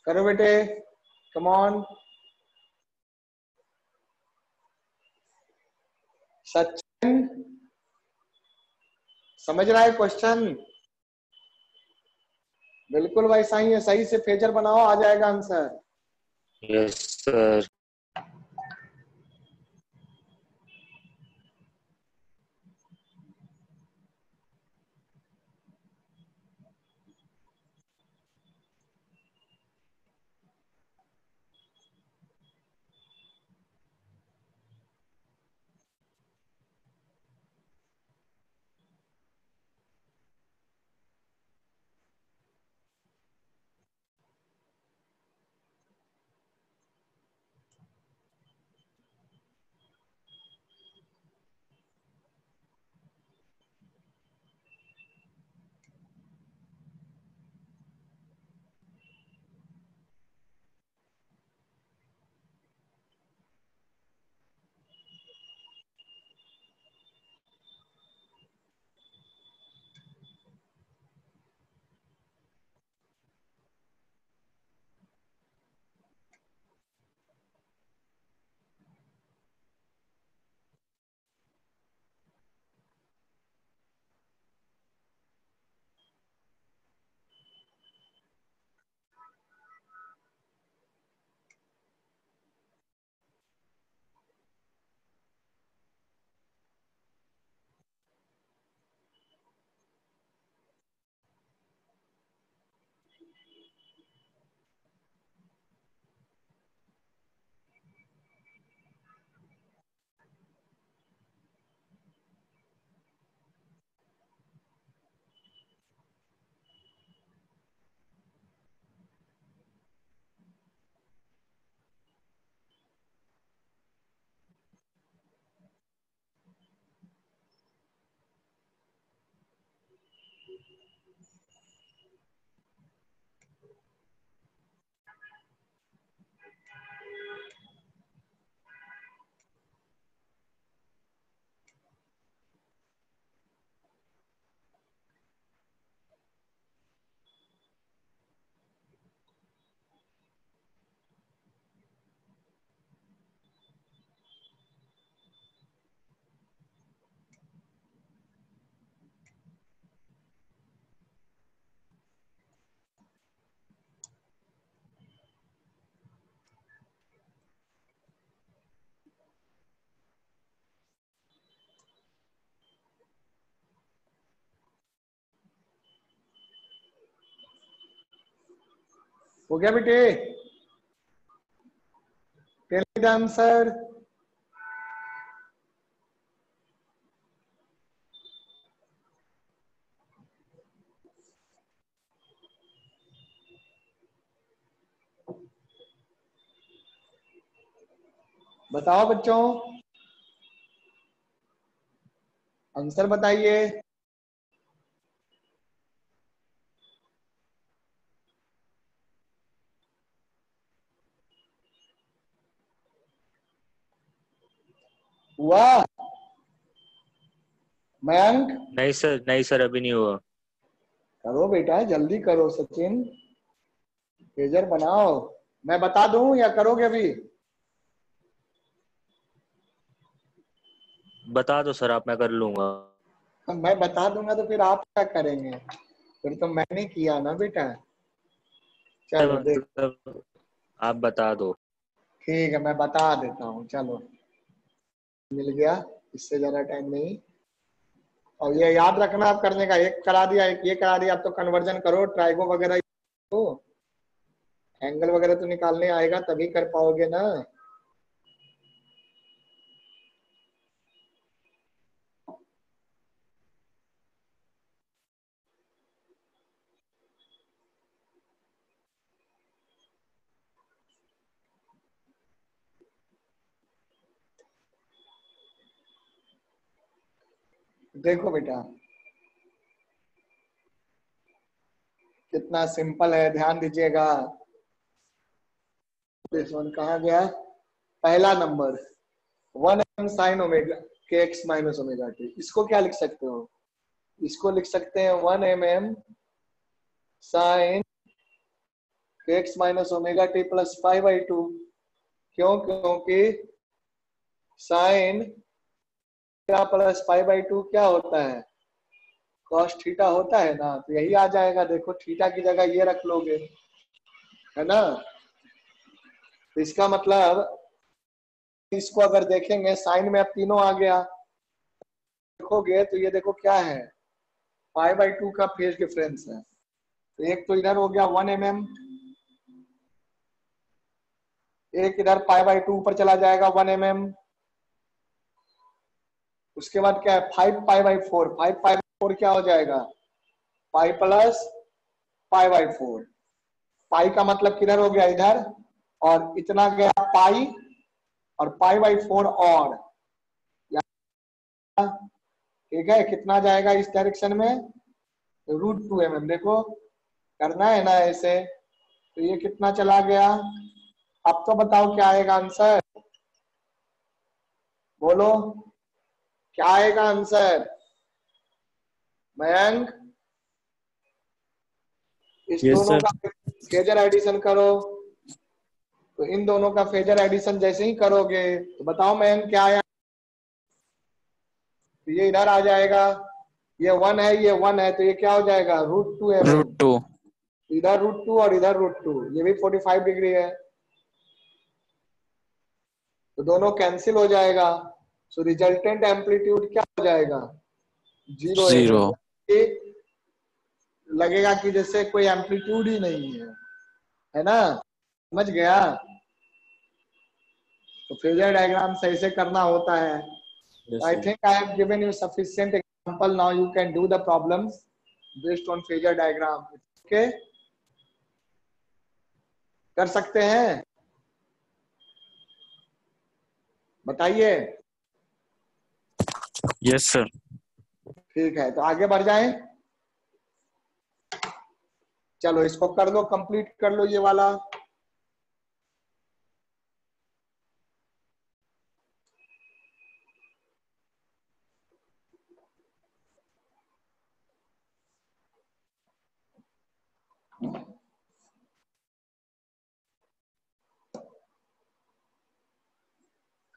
करो बेटे, come on. Sachin समझ रहा है question? बिल्कुल वैसा ही है, सही से फेजर बनाओ, आ जाएगा आंसर। Yes sir. हो गया बेटे? Tell me the answer. बताओ बच्चों, आंसर बताइए। हुआ मयंक? नहीं सर अभी नहीं हुआ। करो बेटा, जल्दी करो। सचिन, पेजर बनाओ। मैं बता दूं या करोगे अभी? बता दो सर आप, मैं कर लूंगा। मैं बता दूंगा तो फिर आप क्या करेंगे? फिर तो मैंने किया ना बेटा। चलो देख, मतलब आप बता दो। ठीक है मैं बता देता हूँ। चलो मिल गया, इससे ज्यादा टाइम नहीं। और ये याद रखना, आप करने का एक करा दिया, एक ये करा दिया। आप तो कन्वर्जन करो, ट्राइगो वगैरह तो एंगल वगैरह तो निकालने आएगा तभी कर पाओगे ना। देखो बेटा कितना सिंपल है, ध्यान दीजिएगा। कहा गया पहला नंबर 1 m साइन ओमेगा के एक्स माइनस ओमेगा टी। इसको क्या लिख सकते हो? इसको लिख सकते हैं 1 mm sine x minus omega t plus 5/2। क्यों? क्योंकि साइन प्लस 5/2 क्या होता है? कॉस थीटा होता है ना, तो यही आ जाएगा। देखो थीटा की जगह ये रख लोगे, है ना। तो इसका मतलब इसको अगर देखेंगे साइन में अब तीनों आ गया, देखोगे तो ये देखो क्या है, 5/2 का फेज डिफरेंस है। तो एक तो इधर हो गया 1 mm, एक इधर 5/2 ऊपर चला जाएगा 1 mm। उसके बाद क्या है 5π/4। 5π/4 क्या हो जाएगा? Pi plus 5/4। पाई का मतलब किधर हो गया? इधर। और इतना गया पाई, और π/4 और, ठीक है। कितना जाएगा इस डायरेक्शन में? √2 mm। देखो करना है ना ऐसे। तो ये कितना चला गया? अब तो बताओ क्या आएगा आंसर? बोलो क्या आएगा आंसर? मयंक, इस यस दोनों सर। का फेजर एडिशन करो। तो इन दोनों का फेजर एडिशन जैसे ही करोगे तो बताओ मयंक क्या आया? तो ये इधर आ जाएगा, ये 1 है, ये 1 है, तो ये क्या हो जाएगा? √2 mm। √2। इधर √2 और इधर √2, ये भी 45 डिग्री है, तो दोनों कैंसिल हो जाएगा। सो रिजल्टेंट एम्पलीट्यूड क्या हो जाएगा? 0 mm। 0। लगेगा कि जैसे कोई एम्पलीट्यूड ही नहीं है ना। समझ गया? तो फेजर डायग्राम सही से करना होता है। Yes I sir. think I have given you sufficient example. Now you can do the problems based on phasor diagram. Okay? कर सकते हैं? बताइए। Yes sir. ठीक है, तो आगे बढ़ जाएं। चलो इसको कर लो, कंप्लीट कर लो ये वाला।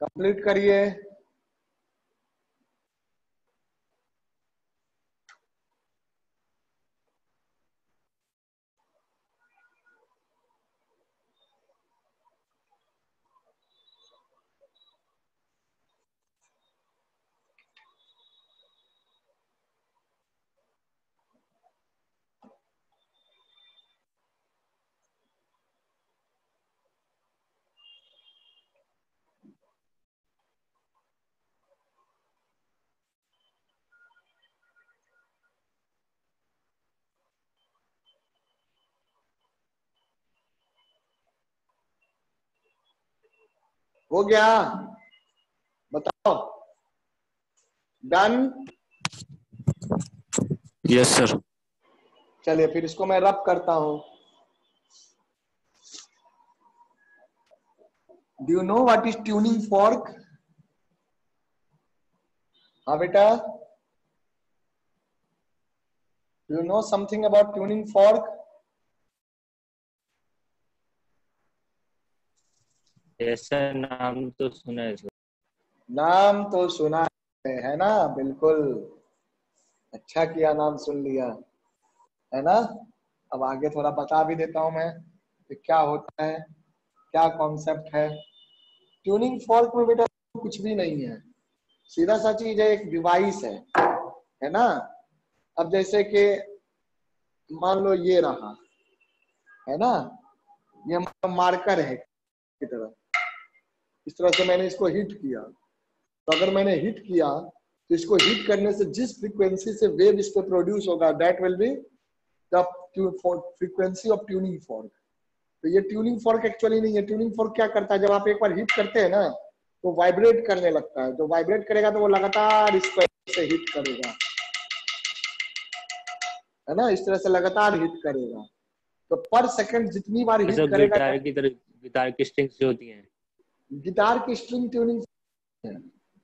कंप्लीट करिए। हो गया, बताओ। डन। Yes sir. चलिए फिर इसको मैं रब करता हूं। Do you know what is tuning fork? हाँ बेटा, do you know something about tuning fork? Yes sir, नाम तो सुना है सर। नाम तो सुना है ना? बिल्कुल, अच्छा किया नाम सुन लिया, है ना? अब आगे थोड़ा बता भी देता हूं मैं कि क्या होता है, क्या कॉन्सेप्ट है। ट्यूनिंग फॉर्क में बेटा कुछ भी नहीं है, सीधा सा चीज है, एक डिवाइस है ना? अब जैसे कि मान लो ये रहा, है ना, ये मार्कर है की तरह, इस तरह से मैंने इसको हिट किया, तो अगर मैंने हिट किया तो इसको हिट करने से जिस फ्रीक्वेंसी से वेव इस पे प्रोड्यूस होगा that will be the frequency of tuning fork. तो ये ट्यूनिंग फॉर्क एक्चुअली नहीं है। ट्यूनिंग फॉर्क क्या करता है, जब आप एक बार हिट करते हैं ना तो वाइब्रेट करने लगता है, तो वाइब्रेट करेगा तो वो लगातार इसको से हिट करेगा, है ना, इस तरह से लगातार हिट करेगा। तो पर सेकंड जितनी बार हिट सब करेगा, गिटार की तरह, गिटार की स्ट्रिंग्स जो होती हैं। गिटार की स्ट्रिंग ट्यूनिंग,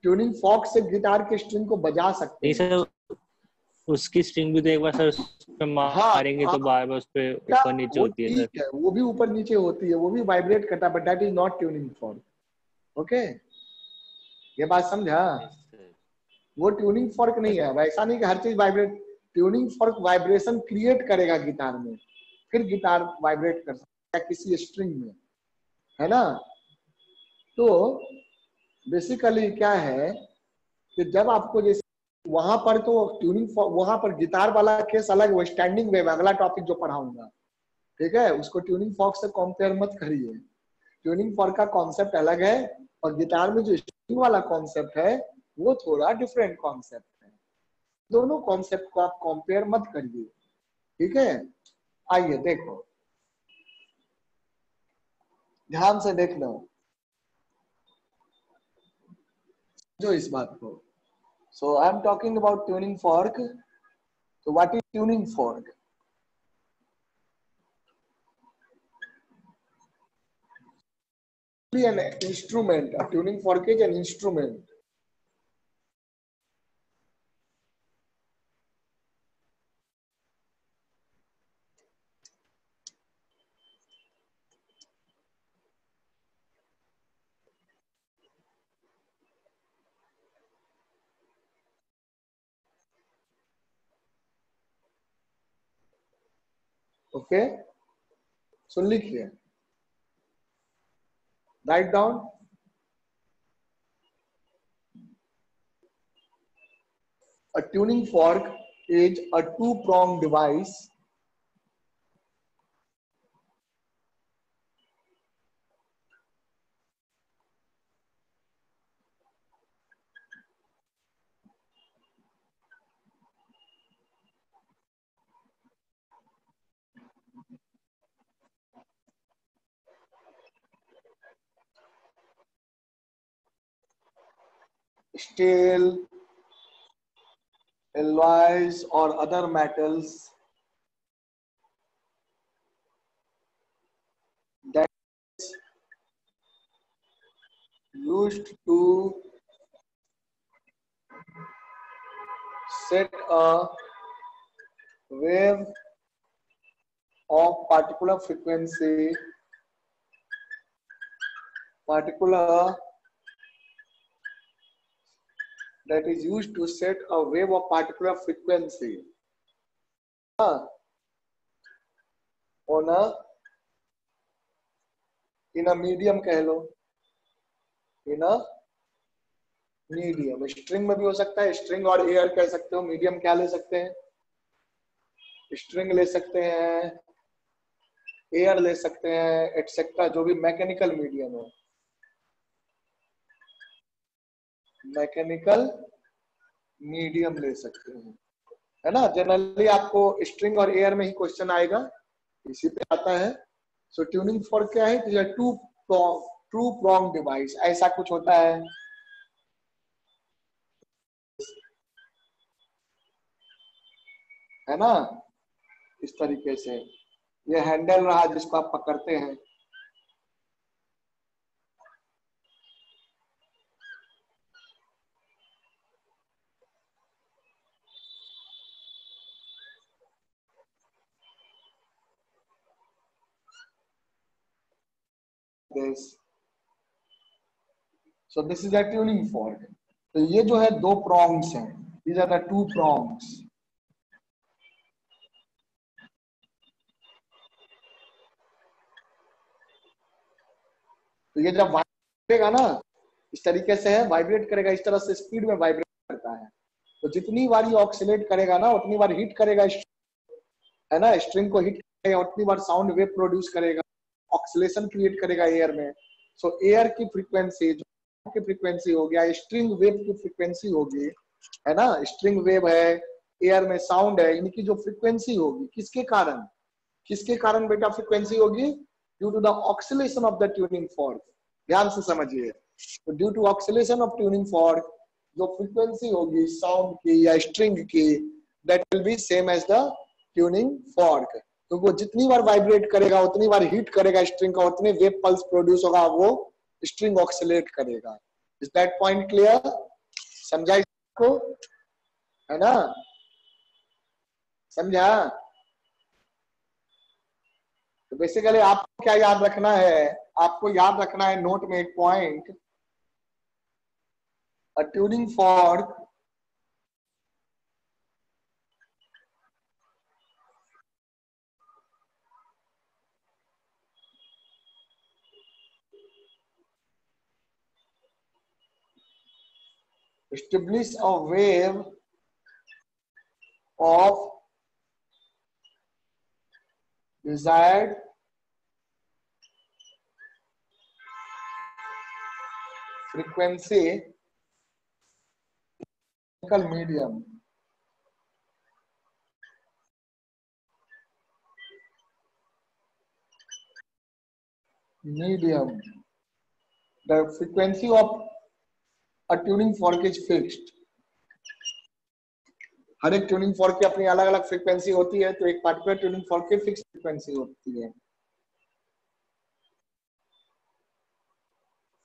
ट्यूनिंग फॉर्क से गिटार की स्ट्रिंग को बजा सकते नहीं हैं। सर, उसकी स्ट्रिंग भी तो एक बार सर उस पे हाँ मारेंगे हाँ, तो बार बार उस पे क्या ऊपर नीचे वो होती है ठीक सर। है, वो भी ऊपर नीचे होती है, वो भी वाइब्रेट करता है, but that is not tuning fork. Okay, ये बात समझा? Yes sir. वो ट्यूनिंग फॉर्क नहीं है, वैसा नहीं कि हर चीज vibrate. Tuning fork vibration create करेगा गिटार में, फिर गिटार वाइब्रेट कर सकता है किसी स्ट्रिंग में, है ना? तो बेसिकली क्या है कि जब आपको जैसे वहां पर तो ट्यूनिंग वहां पर गिटार वाला केस अलग, वो स्टैंडिंग वेव अगला टॉपिक जो पढ़ाऊंगा, ठीक है, उसको ट्यूनिंग फॉर्क से कंपेयर मत करिए। ट्यूनिंग फॉर्क का कॉन्सेप्ट अलग है और गिटार में जो स्ट्रिंग वाला कॉन्सेप्ट है वो थोड़ा डिफरेंट कॉन्सेप्ट है। दोनों कॉन्सेप्ट को आप कंपेयर मत करिए, ठीक है? आइए देखो, ध्यान से देख लो जो इस बात को। So I am talking about tuning fork. So what is tuning fork? An instrument. A tuning fork is an instrument. Okay. So लिखिए. Write down. A tuning fork is a two-pronged device steel, alloys or other metals used to set a wave of particular frequency, that is used to set a wave of particular frequency on a in a medium, कह लो in a medium. String में भी हो सकता है, string और air कह सकते हो. मीडियम क्या ले सकते हैं? स्ट्रिंग ले सकते हैं, एयर ले सकते हैं, एटसेट्रा. जो भी मैकेनिकल मीडियम हो, मैकेनिकल मीडियम ले सकते हैं, है ना. जनरली आपको स्ट्रिंग और एयर में ही क्वेश्चन आएगा, इसी पे आता है. सो ट्यूनिंग फॉर्क क्या है? टू प्रोंग डिवाइस, ऐसा कुछ होता है ना. इस तरीके से ये हैंडल रहा जिसको आप पकड़ते हैं. So this is a tuning fork. तो ये जो है दो prongs हैं. These are the two prongs. तो ये जब वाइब्रेट करेगा ना, इस तरीके से है, वाइब्रेट करेगा, इस तरह से स्पीड में वाइब्रेट करता है. तो जितनी बार ये ऑक्सीलेट करेगा ना, उतनी बार हिट करेगा, है ना. स्ट्रिंग को हिट करेगा, उतनी बार साउंड वेव प्रोड्यूस करेगा, ऑक्सीलेशन क्रिएट करेगा एयर में. सो एयर की फ्रीक्वेंसी की फ्रीक्वेंसी हो गया, स्ट्रिंग वेव की फ्रीक्वेंसी होगी, है ना. स्ट्रिंग वेव है, एयर में साउंड है, इनकी जो फ्रीक्वेंसी होगी, किसके कारण बेटा फ्रीक्वेंसी होगी? Due to the oscillation of the tuning fork. ध्यान से समझिए. तो due to oscillation of tuning fork जो फ्रीक्वेंसी होगी साउंड की या स्ट्रिंग की, that will be same as the tuning fork. तो वो जितनी बार वाइब्रेट करेगा, उतनी बार हिट करेगा स्ट्रिंग का, उतने वेव पल्स प्रोड्यूस होगा, वो स्ट्रिंग ऑक्सीलेट करेगा. Is that point clear? समझा इसको, है ना. समझा? तो बेसिकली आपको क्या याद रखना है? आपको याद रखना है नोट में एक point, a tuning fork establish a wave of desired frequency medium. The frequency of a tuning fork is fixed. हर एक ट्यूनिंग फॉर्क की अपनी अलग अलग फ्रीक्वेंसी होती है, तो एक पार्टिकुलर ट्यूनिंग फॉर्क की फिक्स फ्रीक्वेंसी होती है.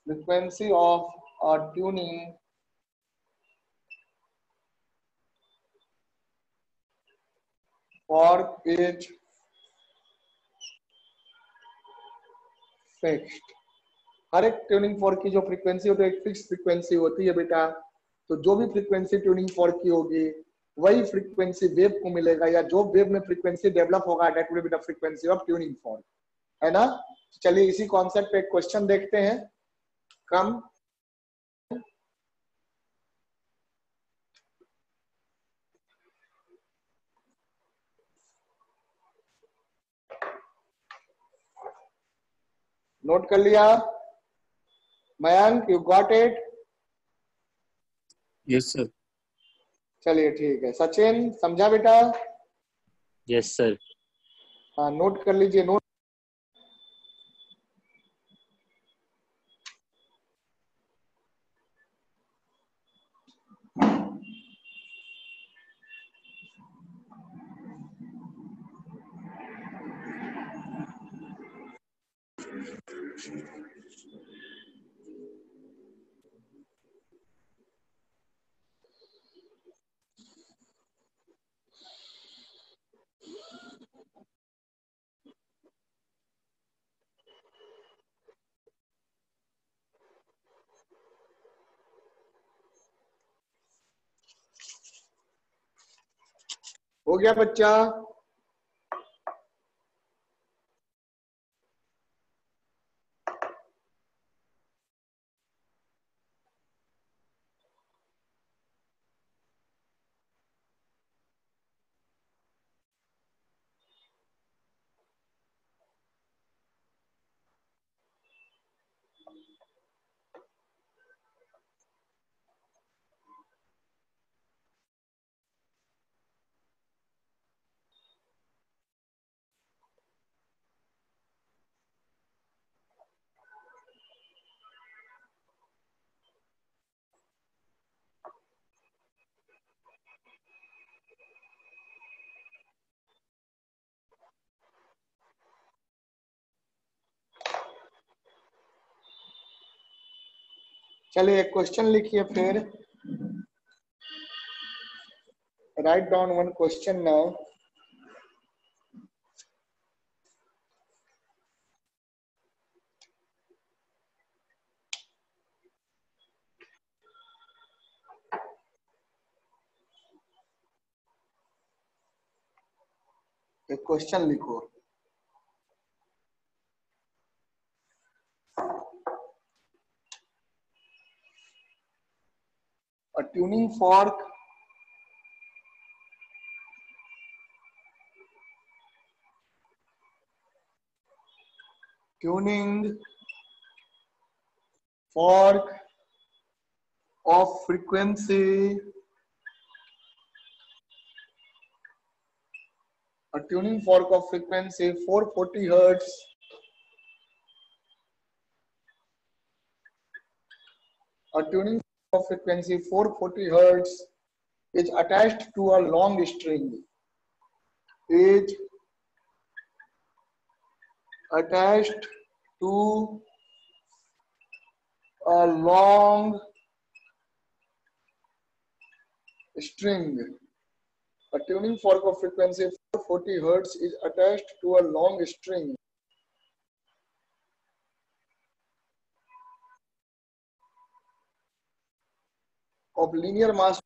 Frequency of a tuning fork is fixed. हर एक ट्यूनिंग फॉर्क की जो फ्रीक्वेंसी होती है, एक फिक्स फ्रीक्वेंसी होती है बेटा. तो जो भी फ्रीक्वेंसी ट्यूनिंग फॉर्क की होगी, वही फ्रीक्वेंसी वेव को मिलेगा, या जो वेव में फ्रीक्वेंसी डेवलप होगा, that will be the frequency of tuning fork, है ना. चलिए इसी कॉन्सेप्ट पे एक क्वेश्चन देखते हैं. कम नोट कर लिया? Mayank, you got it? Yes sir. चलिए ठीक है. सचिन समझा बेटा? Yes sir. हाँ नोट कर लीजिए. नोट हो गया बच्चा? चलिए एक क्वेश्चन लिखिए फिर. Write down one question now. एक क्वेश्चन लिखो. A tuning fork of frequency, a tuning fork of frequency 440 hertz a tuning fork of frequency 440 hertz is attached to a long string, is attached to a long string. A tuning fork of frequency 440 hertz is attached to a long string of linear mass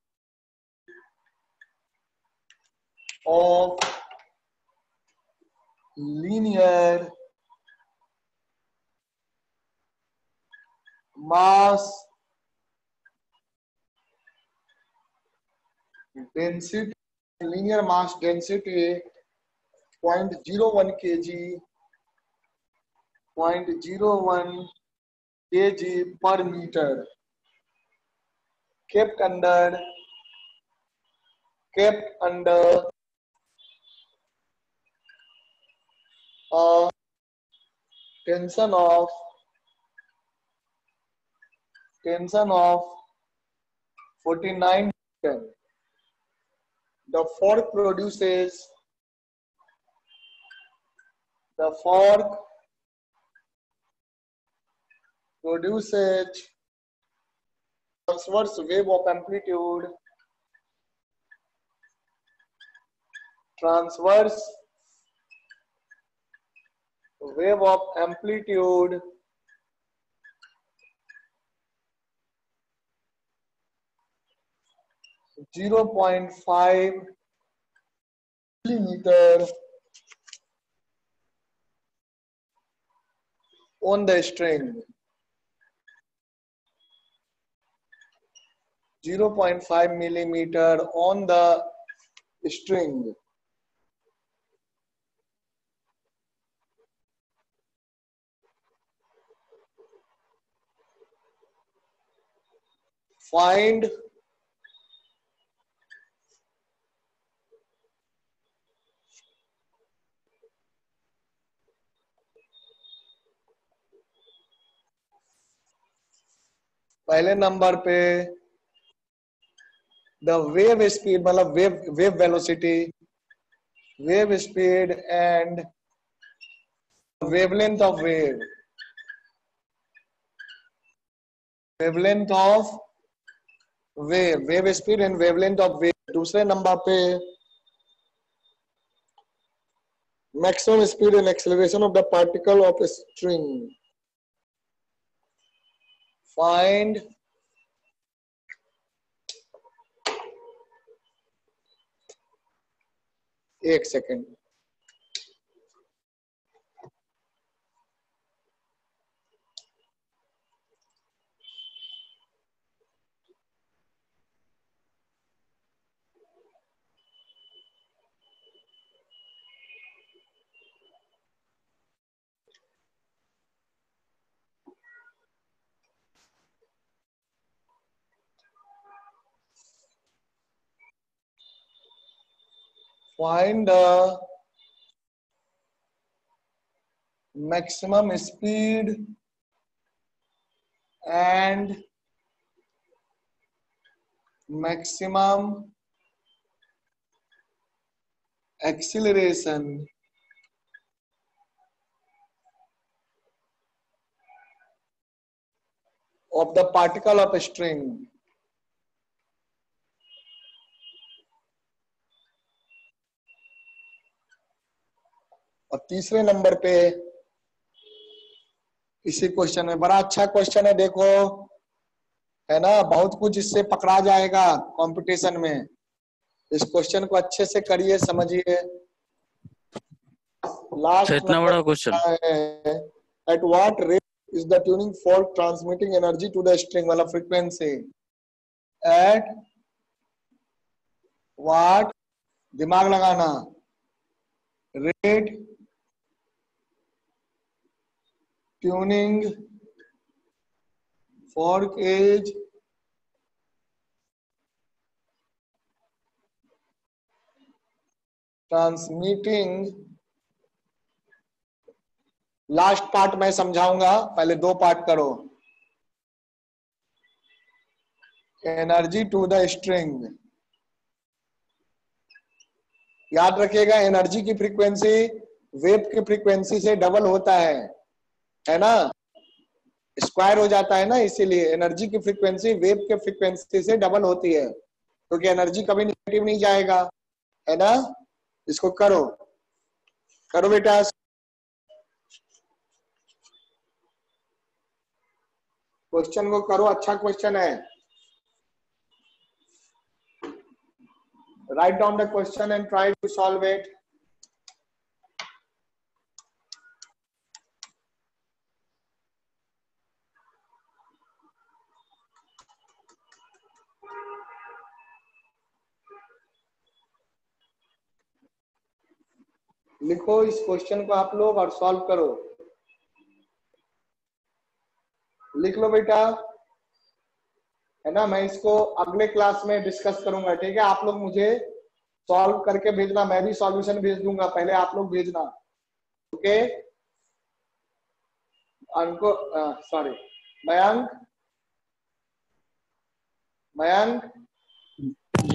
of linear mass density, linear mass density 0.01 kg, 0.01 kg per meter, kept under a tension of 49 Newton. The fork produces transverse wave of amplitude 0.5 millimeter on the string. 0.5 millimeter on the string. Find पहले number पे the wave speed मतलब wave velocity, wave speed and wavelength of wave, wavelength of wave speed and wavelength of wave. दूसरे number पे maximum speed and acceleration of the particle of a string. Find एक second, find the maximum speed and maximum acceleration of the particle of a string. और तीसरे number पे इसी question में, बड़ा अच्छा क्वेश्चन है, देखो है ना, बहुत कुछ इससे पकड़ा जाएगा कंपटीशन में। इस क्वेश्चन को अच्छे से करिए, समझिए। लास्ट इतना बड़ा question, at what rate is the tuning fork transmitting energy to the string, वाला फ्रीक्वेंसी। एट व्हाट, दिमाग लगाना, rate tuning fork is transmitting, last part मैं समझाऊंगा, पहले दो पार्ट करो। एनर्जी टू द स्ट्रिंग, याद रखिएगा एनर्जी की फ्रीक्वेंसी वेव की फ्रीक्वेंसी से डबल होता है ना, स्क्वायर हो जाता है ना, इसीलिए एनर्जी की फ्रीक्वेंसी वेव के फ्रीक्वेंसी से डबल होती है, क्योंकि एनर्जी कभी नेगेटिव नहीं जाएगा, है ना। इसको करो, करो बेटा, क्वेश्चन को करो, अच्छा क्वेश्चन है। Write down the question and try to solve it. लिखो इस क्वेश्चन को आप लोग और सॉल्व करो। लिख लो बेटा, है ना। मैं इसको अगले क्लास में डिस्कस करूंगा, ठीक है। आप लोग मुझे सॉल्व करके भेजना, मैं भी सॉल्यूशन भेज दूंगा, पहले आप लोग भेजना, ओके। अंको sorry, Mayank, Mayank,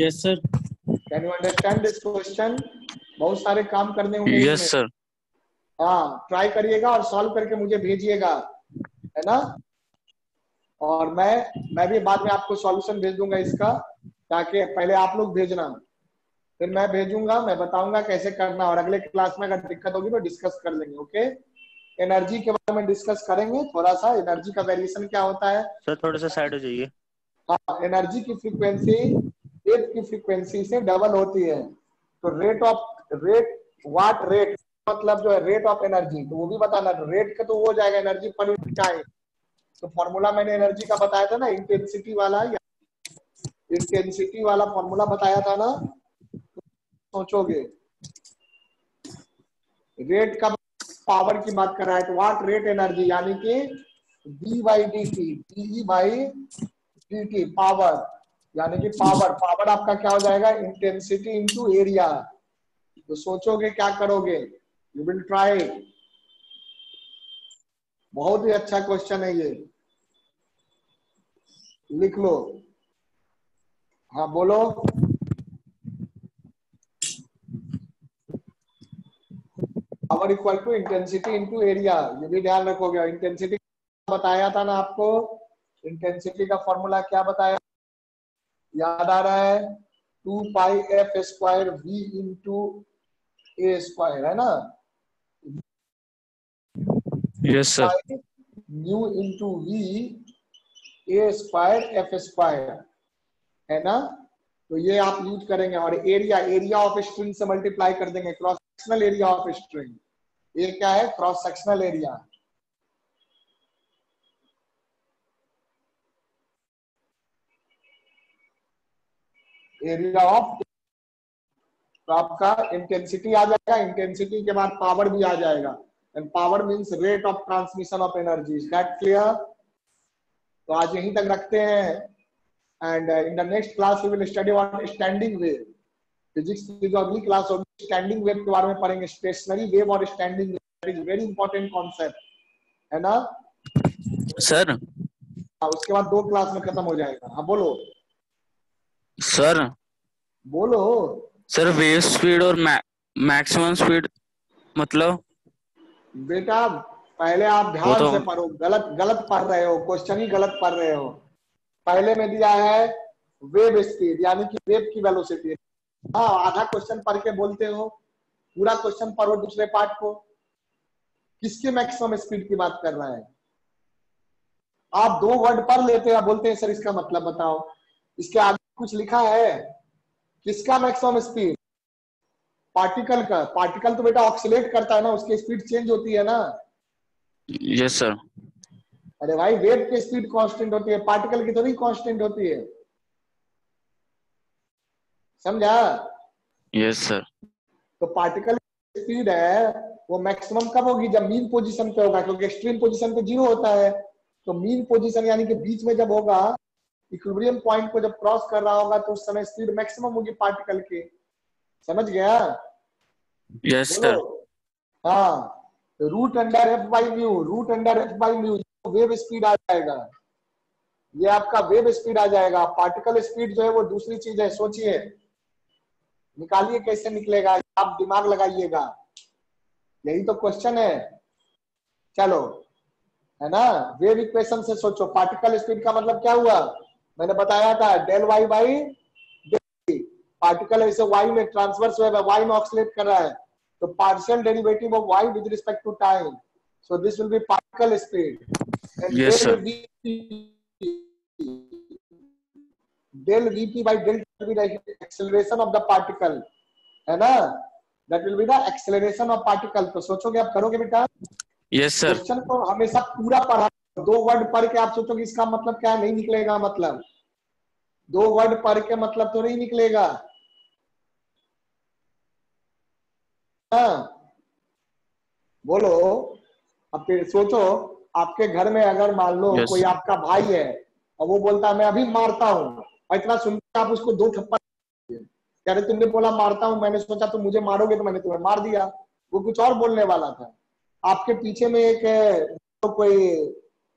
yes sir, can you understand this question? बहुत सारे काम करने होंगे यस इसमें। सर, हाँ, ट्राई करिएगा और सॉल्व करके मुझे भेजिएगा, है ना। और मैं भी बाद में आपको सॉल्यूशन भेज दूंगा इसका, ताकि पहले आप लोग भेजना, फिर मैं भेजूंगा, मैं बताऊंगा कैसे करना, और अगले क्लास में अगर दिक्कत होगी तो डिस्कस कर लेंगे, ओके। एनर्जी के बारे में डिस्कस करेंगे थोड़ा सा, एनर्जी का वेरिएशन क्या होता है। सर थोड़ा सा साइड हो जाइए। हाँ, एनर्जी की फ्रीक्वेंसी वेव की फ्रीक्वेंसी से डबल होती है, तो रेट व्हाट रेट मतलब जो है रेट ऑफ एनर्जी, तो वो भी बताना। रेट का तो वो हो जाएगा एनर्जी पर यूनिट टाइम, तो फॉर्मूला मैंने एनर्जी का बताया था ना, इंटेंसिटी वाला, इंटेंसिटी वाला फॉर्मूला बताया था ना। सोचोगे रेट का पावर की बात कर रहा है, तो व्हाट रेट एनर्जी, यानी कि d/dt पावर, यानी कि पावर आपका क्या हो जाएगा, इंटेंसिटी इनटू एरिया। तो सोचोगे क्या करोगे, यू विल ट्राई। बहुत ही अच्छा क्वेश्चन है ये, लिख लो। हाँ बोलो। Power equal to intensity into area, ये भी ध्यान रखोगे। इंटेंसिटी बताया था ना आपको, इंटेंसिटी का फॉर्मूला क्या बताया, याद आ रहा है, 2πf² v इंटू ए स्क्वायर, है ना। Yes sir, new into V A square F square, है ना। तो ये आप यूज करेंगे। और एरिया ऑफ स्ट्रिंग से मल्टीप्लाई कर देंगे, cross sectional area of string. ये क्या है? Cross sectional area. Area of, तो आपका इंटेंसिटी आ जाएगा, इंटेंसिटी के बाद पावर भी आ जाएगा, and power means rate of transmission of energy. Is that clear? तो आज यहीं तक रखते हैं, and in the next class we will study about standing wave. Physics की जो अगली क्लास होगी स्टैंडिंग वेव के बारे में पढ़ेंगे, स्टेशनरी वेव और standing wave. That is very important concept, है ना सर? उसके बाद 2 क्लास में खत्म हो जाएगा। हाँ बोलो सर बोलो। सर वेव स्पीड और मैक्सिमम स्पीड मतलब? बेटा पहले आप वो ध्यान तो से पढ़ो, गलत पढ़ रहे हो, क्वेश्चन ही गलत पढ़ रहे हो। पहले में दिया है वेव स्पीड यानी कि वेव की वेलोसिटी। हाँ, आधा क्वेश्चन पढ़ के बोलते हो, पूरा क्वेश्चन पढ़ो दूसरे पार्ट को। किसके मैक्सिमम स्पीड की बात कर रहा है? आप 2 वर्ड पढ़ लेते हैं, बोलते हैं सर इसका मतलब बताओ। इसके आगे कुछ लिखा है? किसका मैक्सिमम स्पीड? पार्टिकल का। पार्टिकल तो बेटा ऑक्सीलेट करता है ना, उसकी स्पीड चेंज होती है ना। Yes sir. अरे भाई वेव की स्पीड कांस्टेंट होती है, पार्टिकल की थोड़ी कांस्टेंट होती है, समझा? Yes sir. तो पार्टिकल की स्पीड है वो मैक्सिमम कब होगी? जब मीन पोजीशन पे होगा, क्योंकि एक्सट्रीम पोजीशन पे 0 होता है। तो मीन पोजीशन यानी कि बीच में जब होगा, इक्विलिब्रियम पॉइंट को जब क्रॉस कर रहा होगा, तो उस समय स्पीड मैक्सिमम होगी पार्टिकल की। समझ गया? यस बोलो। सर। हाँ, तो root under F by mu wave speed आ जाएगा। ये आपका वेव स्पीड आ जाएगा। पार्टिकल स्पीड जो है वो दूसरी चीज है, सोचिए, निकालिए कैसे निकलेगा, आप दिमाग लगाइएगा, यही तो क्वेश्चन है। चलो, है ना? वेव इक्वेशन से सोचो। पार्टिकल स्पीड का मतलब क्या हुआ? मैंने बताया था del y by del. Particle ऐसे वाई में ट्रांसवर्स वेव है, वाई में ऑक्सीलेट कर रहा है, तो partial derivative of y with respect to time, so this will be particle speed and yes sir. del Vp by del will be the acceleration of the particle, है ना? That will be the acceleration of particle। तो सोचोगे आप, करोगे बेटा? Yes sir. Question को हमेशा पूरा पढ़ा, 2 वर्ड पढ़ के आप सोचोगे इसका मतलब क्या, नहीं निकलेगा मतलब। 2 वर्ड पढ़ के मतलब तो नहीं निकलेगा। हाँ बोलो। अब फिर सोचो, आपके घर में अगर मान लो Yes. कोई आपका भाई है और वो बोलता है मैं अभी मारता हूँ, और इतना सुनकर आप उसको 2 थप्पड़, कह रहे तुमने बोला मारता हूँ, मैंने सोचा तुम मुझे मारोगे तो मैंने तुम्हें मार दिया। वो कुछ और बोलने वाला था। आपके पीछे में एक तो कोई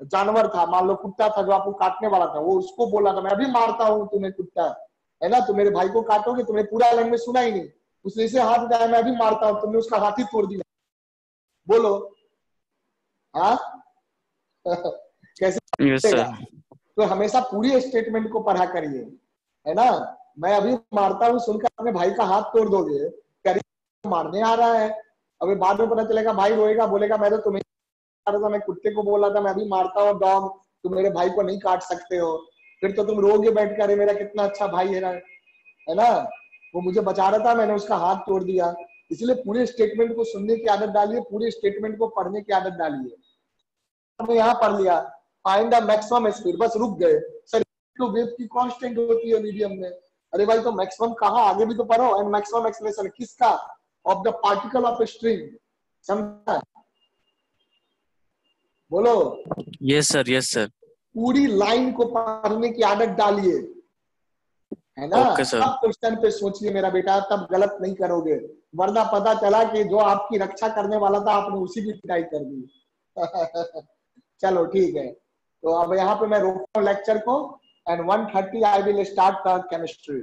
जानवर था, मान लो कुत्ता था, जो आपको काटने वाला था, वो उसको बोला था मैं अभी मारता हूँ तुम्हें कुत्ता, है ना? तुम मेरे भाई को काटोगे, तुम्हें पूरा लैंग्वेज सुना ही नहीं, उसने इसे हाथ उठाया मैं अभी मारता हूँ, तुमने उसका हाथ ही तोड़ दिया। बोलो हाँ कैसे यस चलेगा? सर। तो हमेशा पूरी स्टेटमेंट को पढ़ा करिए, है ना? मैं अभी मारता हूँ सुनकर अपने भाई का हाथ तोड़ दोगे, क्या मारने आ रहा है? अभी बाद में पता चलेगा भाई रोएगा, बोलेगा मैं तो तुम्हें मारा था, मैं कुत्ते को बोला था मैं अभी मारता हूँ डॉग, तुम मेरे भाई को नहीं काट सकते हो। फिर तो तुम रोगे बैठ कर, मेरा कितना अच्छा भाई है ना? वो मुझे बचा रहा था, मैंने उसका हाथ तोड़ दिया। इसलिए पूरे स्टेटमेंट को सुनने की आदत डालिए, पूरे स्टेटमेंट को पढ़ने की आदत डालिए। हमने यहाँ पढ़ लिया फाइंड द मैक्सिमम स्पीड, बस रुक गए। सर तो वेव की कांस्टेंट होती है मीडियम में। अरे भाई तो मैक्सिमम कहाँ, आगे भी तो पढ़ो। एंड मैक्सिमम एक्सेलरेशन किसका? Of the particle of string. समझा? बोलो। Yes sir. Yes sir. पूरी लाइन को पढ़ने की आदत डालिए, है ना? Okay sir. सब क्वेश्चन पे सोचिए मेरा बेटा, तब गलत नहीं करोगे, वरना पता चला कि जो आपकी रक्षा करने वाला था आपने उसी की पिटाई कर दी चलो ठीक है, तो अब यहाँ पे मैं रोकता हूँ लेक्चर को, and 1:30 I will start the chemistry.